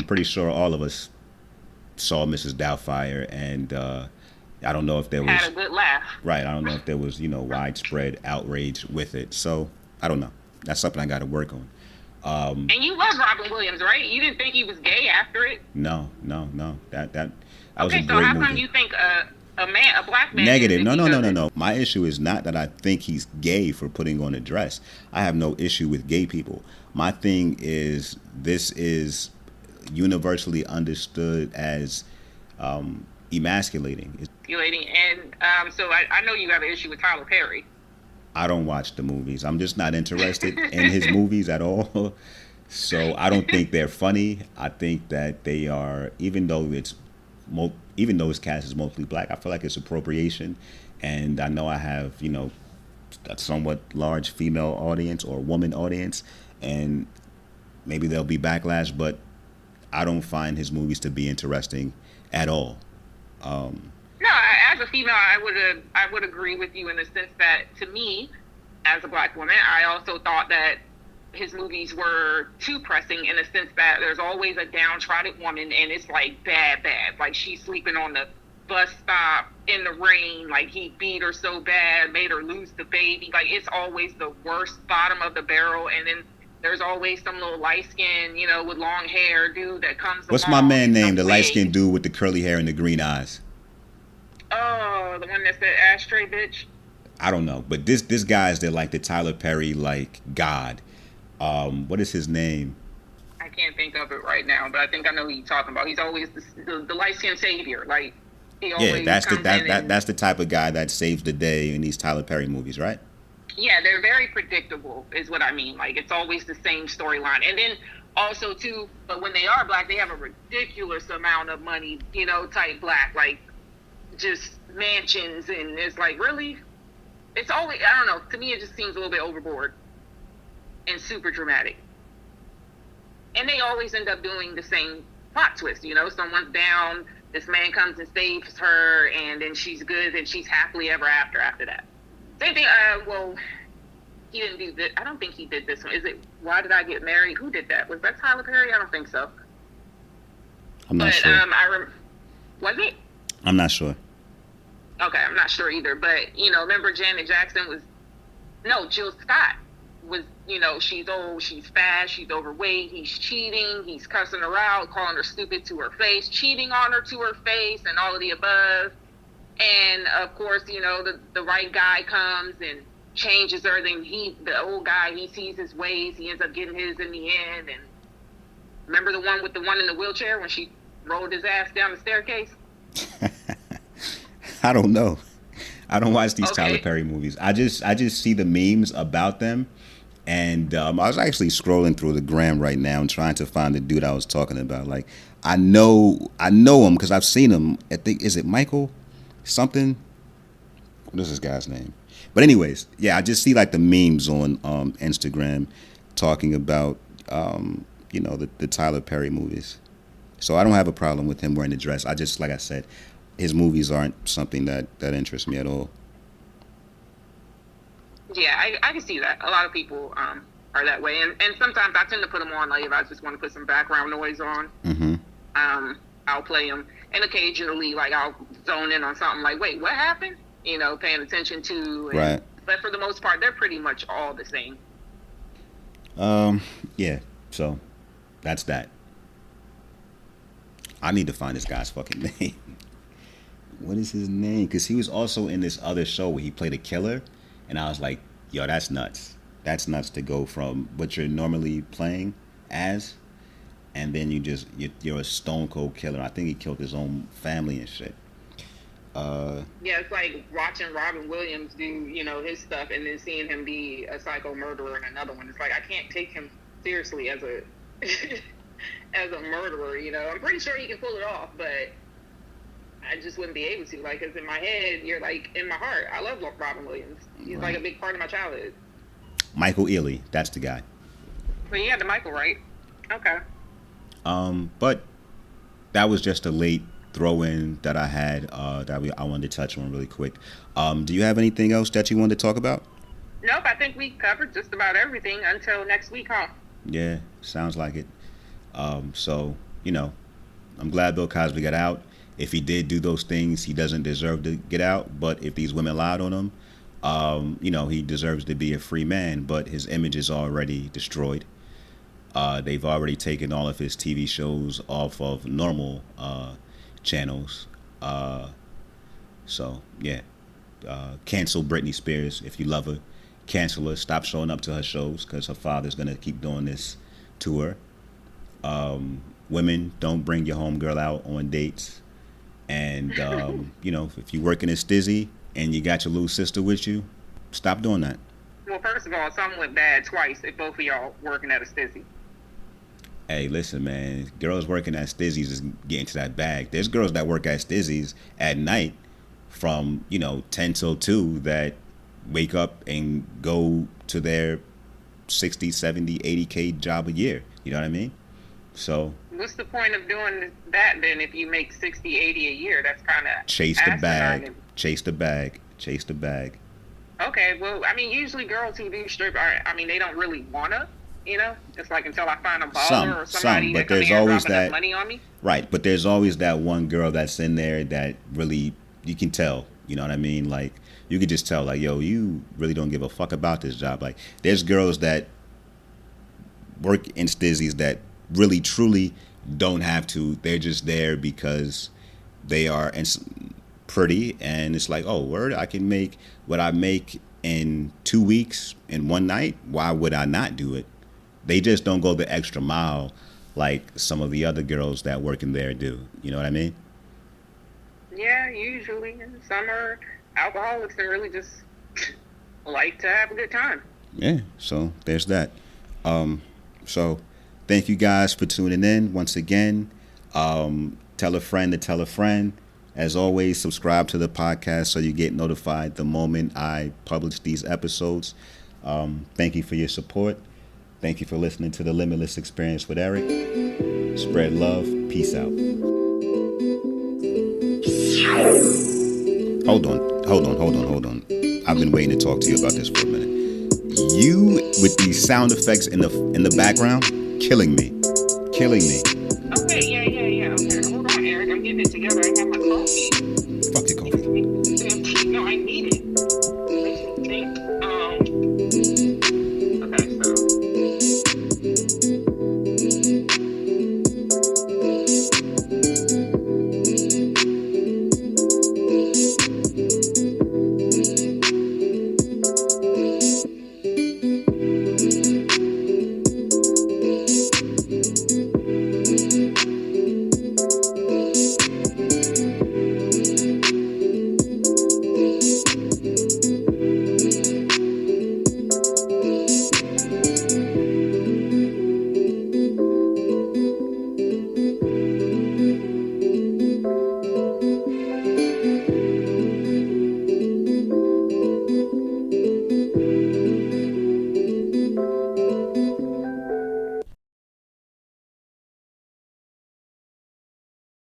pretty sure all of us saw Mrs. Doubtfire, and I don't know if there was had a good laugh. Right. I don't know if there was widespread outrage with it. So I don't know. That's something I got to work on. And you love Robin Williams, right? You didn't think he was gay after it? No. That was a okay. great So how movie. come you think a black man? Negative. No. My issue is not that I think he's gay for putting on a dress. I have no issue with gay people. My thing is this is universally understood as emasculating. And so I know you have an issue with Tyler Perry. I don't watch the movies. I'm just not interested in his movies at all. So I don't think they're funny. I think that they are, even though his cast is mostly black, I feel like it's appropriation. And I know I have, a somewhat large female audience or woman audience, and maybe there'll be backlash, but I don't find his movies to be interesting at all. No, as a female, I would agree with you in the sense that, to me, as a black woman, I also thought that his movies were too pressing in the sense that there's always a downtrodden woman, and it's like bad. Like she's sleeping on the bus stop in the rain, like he beat her so bad, made her lose the baby. Like it's always the worst bottom of the barrel, and then there's always some little light skin, with long hair dude that comes. What's my man name? The light skinned dude with the curly hair and the green eyes. Oh, the one that said ashtray bitch. I don't know, but this guy is the Tyler Perry god. What is his name? I can't think of it right now, but I think I know who you're talking about. He's always the light skinned savior. Like he always that's the type of guy that saves the day in these Tyler Perry movies, right? Yeah, they're very predictable, is what I mean. Like it's always the same storyline, and then also too. But when they are black, they have a ridiculous amount of money. Type black, like just mansions, and it's like really. It's always, I don't know, to me it just seems a little bit overboard and super dramatic. And they always end up doing the same plot twist, someone's down, this man comes and saves her, and then she's good, and she's happily ever after that. Same thing, he didn't do this, I don't think he did this one. Is it Why Did I Get Married? Who did that? Was that Tyler Perry? I don't think so. I'm not sure. Was it? I'm not sure. Okay, I'm not sure either, but, remember Janet Jackson Jill Scott was, she's old, she's fat, she's overweight, he's cheating, he's cussing her out, calling her stupid to her face, cheating on her to her face, and all of the above. And, of course, the right guy comes and changes her, then the old guy, he sees his ways, he ends up getting his in the end. And remember the one with the one in the wheelchair when she rolled his ass down the staircase? I don't know. I don't watch these Tyler Perry movies. I just see the memes about them, and I was actually scrolling through the gram right now and trying to find the dude I was talking about. Like I know him because I've seen him. I think is it Michael something? What is this guy's name? But anyways, yeah, I just see the memes on Instagram talking about the Tyler Perry movies. So I don't have a problem with him wearing the dress. I just, like I said, his movies aren't something that interests me at all. Yeah, I can see that. A lot of people are that way, and sometimes I tend to put them on like if I just want to put some background noise on. Mm-hmm. I'll play them, and occasionally like I'll zone in on something like, wait, what happened? You know, paying attention to. And, Right. But for the most part, they're pretty much all the same. Yeah. So that's that. I need to find this guy's fucking name. What is his name? Because he was also in this other show where he played a killer, and I was like, yo, that's nuts. That's nuts to go from what you're normally playing as, and then you're a stone cold killer. I think he killed his own family and shit. Yeah, it's like watching Robin Williams do, you know, his stuff, and then seeing him be a psycho murderer in another one. It's like I can't take him seriously as a as a murderer. You know, I'm pretty sure he can pull it off, but I just wouldn't be able to. Like, because in my head, you're like in my heart. I love Robin Williams. He's like a big part of my childhood. Michael Ealy, that's the guy. But you had the Michael, right? Okay. But that was just a late throw-in that I had I wanted to touch on really quick. Do you have anything else that you wanted to talk about? Nope, I think we covered just about everything until next week, huh? Yeah, sounds like it. So, you know, I'm glad Bill Cosby got out. If he did do those things, he doesn't deserve to get out. But if these women lied on him, you know, he deserves to be a free man. But his image is already destroyed. They've already taken all of his TV shows off of normal channels. So, yeah. Cancel Britney Spears if you love her. Cancel her. Stop showing up to her shows because her father's going to keep doing this to her. Women, don't bring your homegirl out on dates. And, you know, if you're working at Stizzy and you got your little sister with you, stop doing that. Well, first of all, something went bad twice if both of y'all working at a stizzy. Hey, listen, man. Girls working at Stizzy's is getting to that bag. There's girls that work at Stizzy's at night from, you know, 10 till 2 that wake up and go to their 60, 70, 80K job a year. You know what I mean? So what's the point of doing that then if you make 60, 80 a year? That's kind of chase the bag. Chase the bag. Chase the bag. Okay, well, I mean, usually girls who do strip are, I mean, they don't really want to, you know? It's like until I find a baller or somebody but that there's always that money on me. Right, but there's always that one girl that's in there that really, you can tell, you know what I mean? Like, you could just tell, like, yo, you really don't give a fuck about this job. Like, there's girls that work in Stizzies that really, truly don't have to. They're just there because they are pretty, and it's like, oh, word, I can make what I make in 2 weeks in one night. Why would I not do it? They just don't go the extra mile like some of the other girls that work in there do. You know what I mean? Yeah, usually. Some are alcoholics and really just like to have a good time. Yeah, so there's that. So thank you guys for tuning in once again. Tell a friend to tell a friend. As always, subscribe to the podcast so you get notified the moment I publish these episodes. Thank you for your support. Thank you for listening to The Limitless Experience with Eric. Spread love. Peace out. Hold on. I've been waiting to talk to you about this for a minute. You with these sound effects in the background, killing me. Okay, yeah. Okay, hold on, Eric. I'm getting it together. I have my coffee.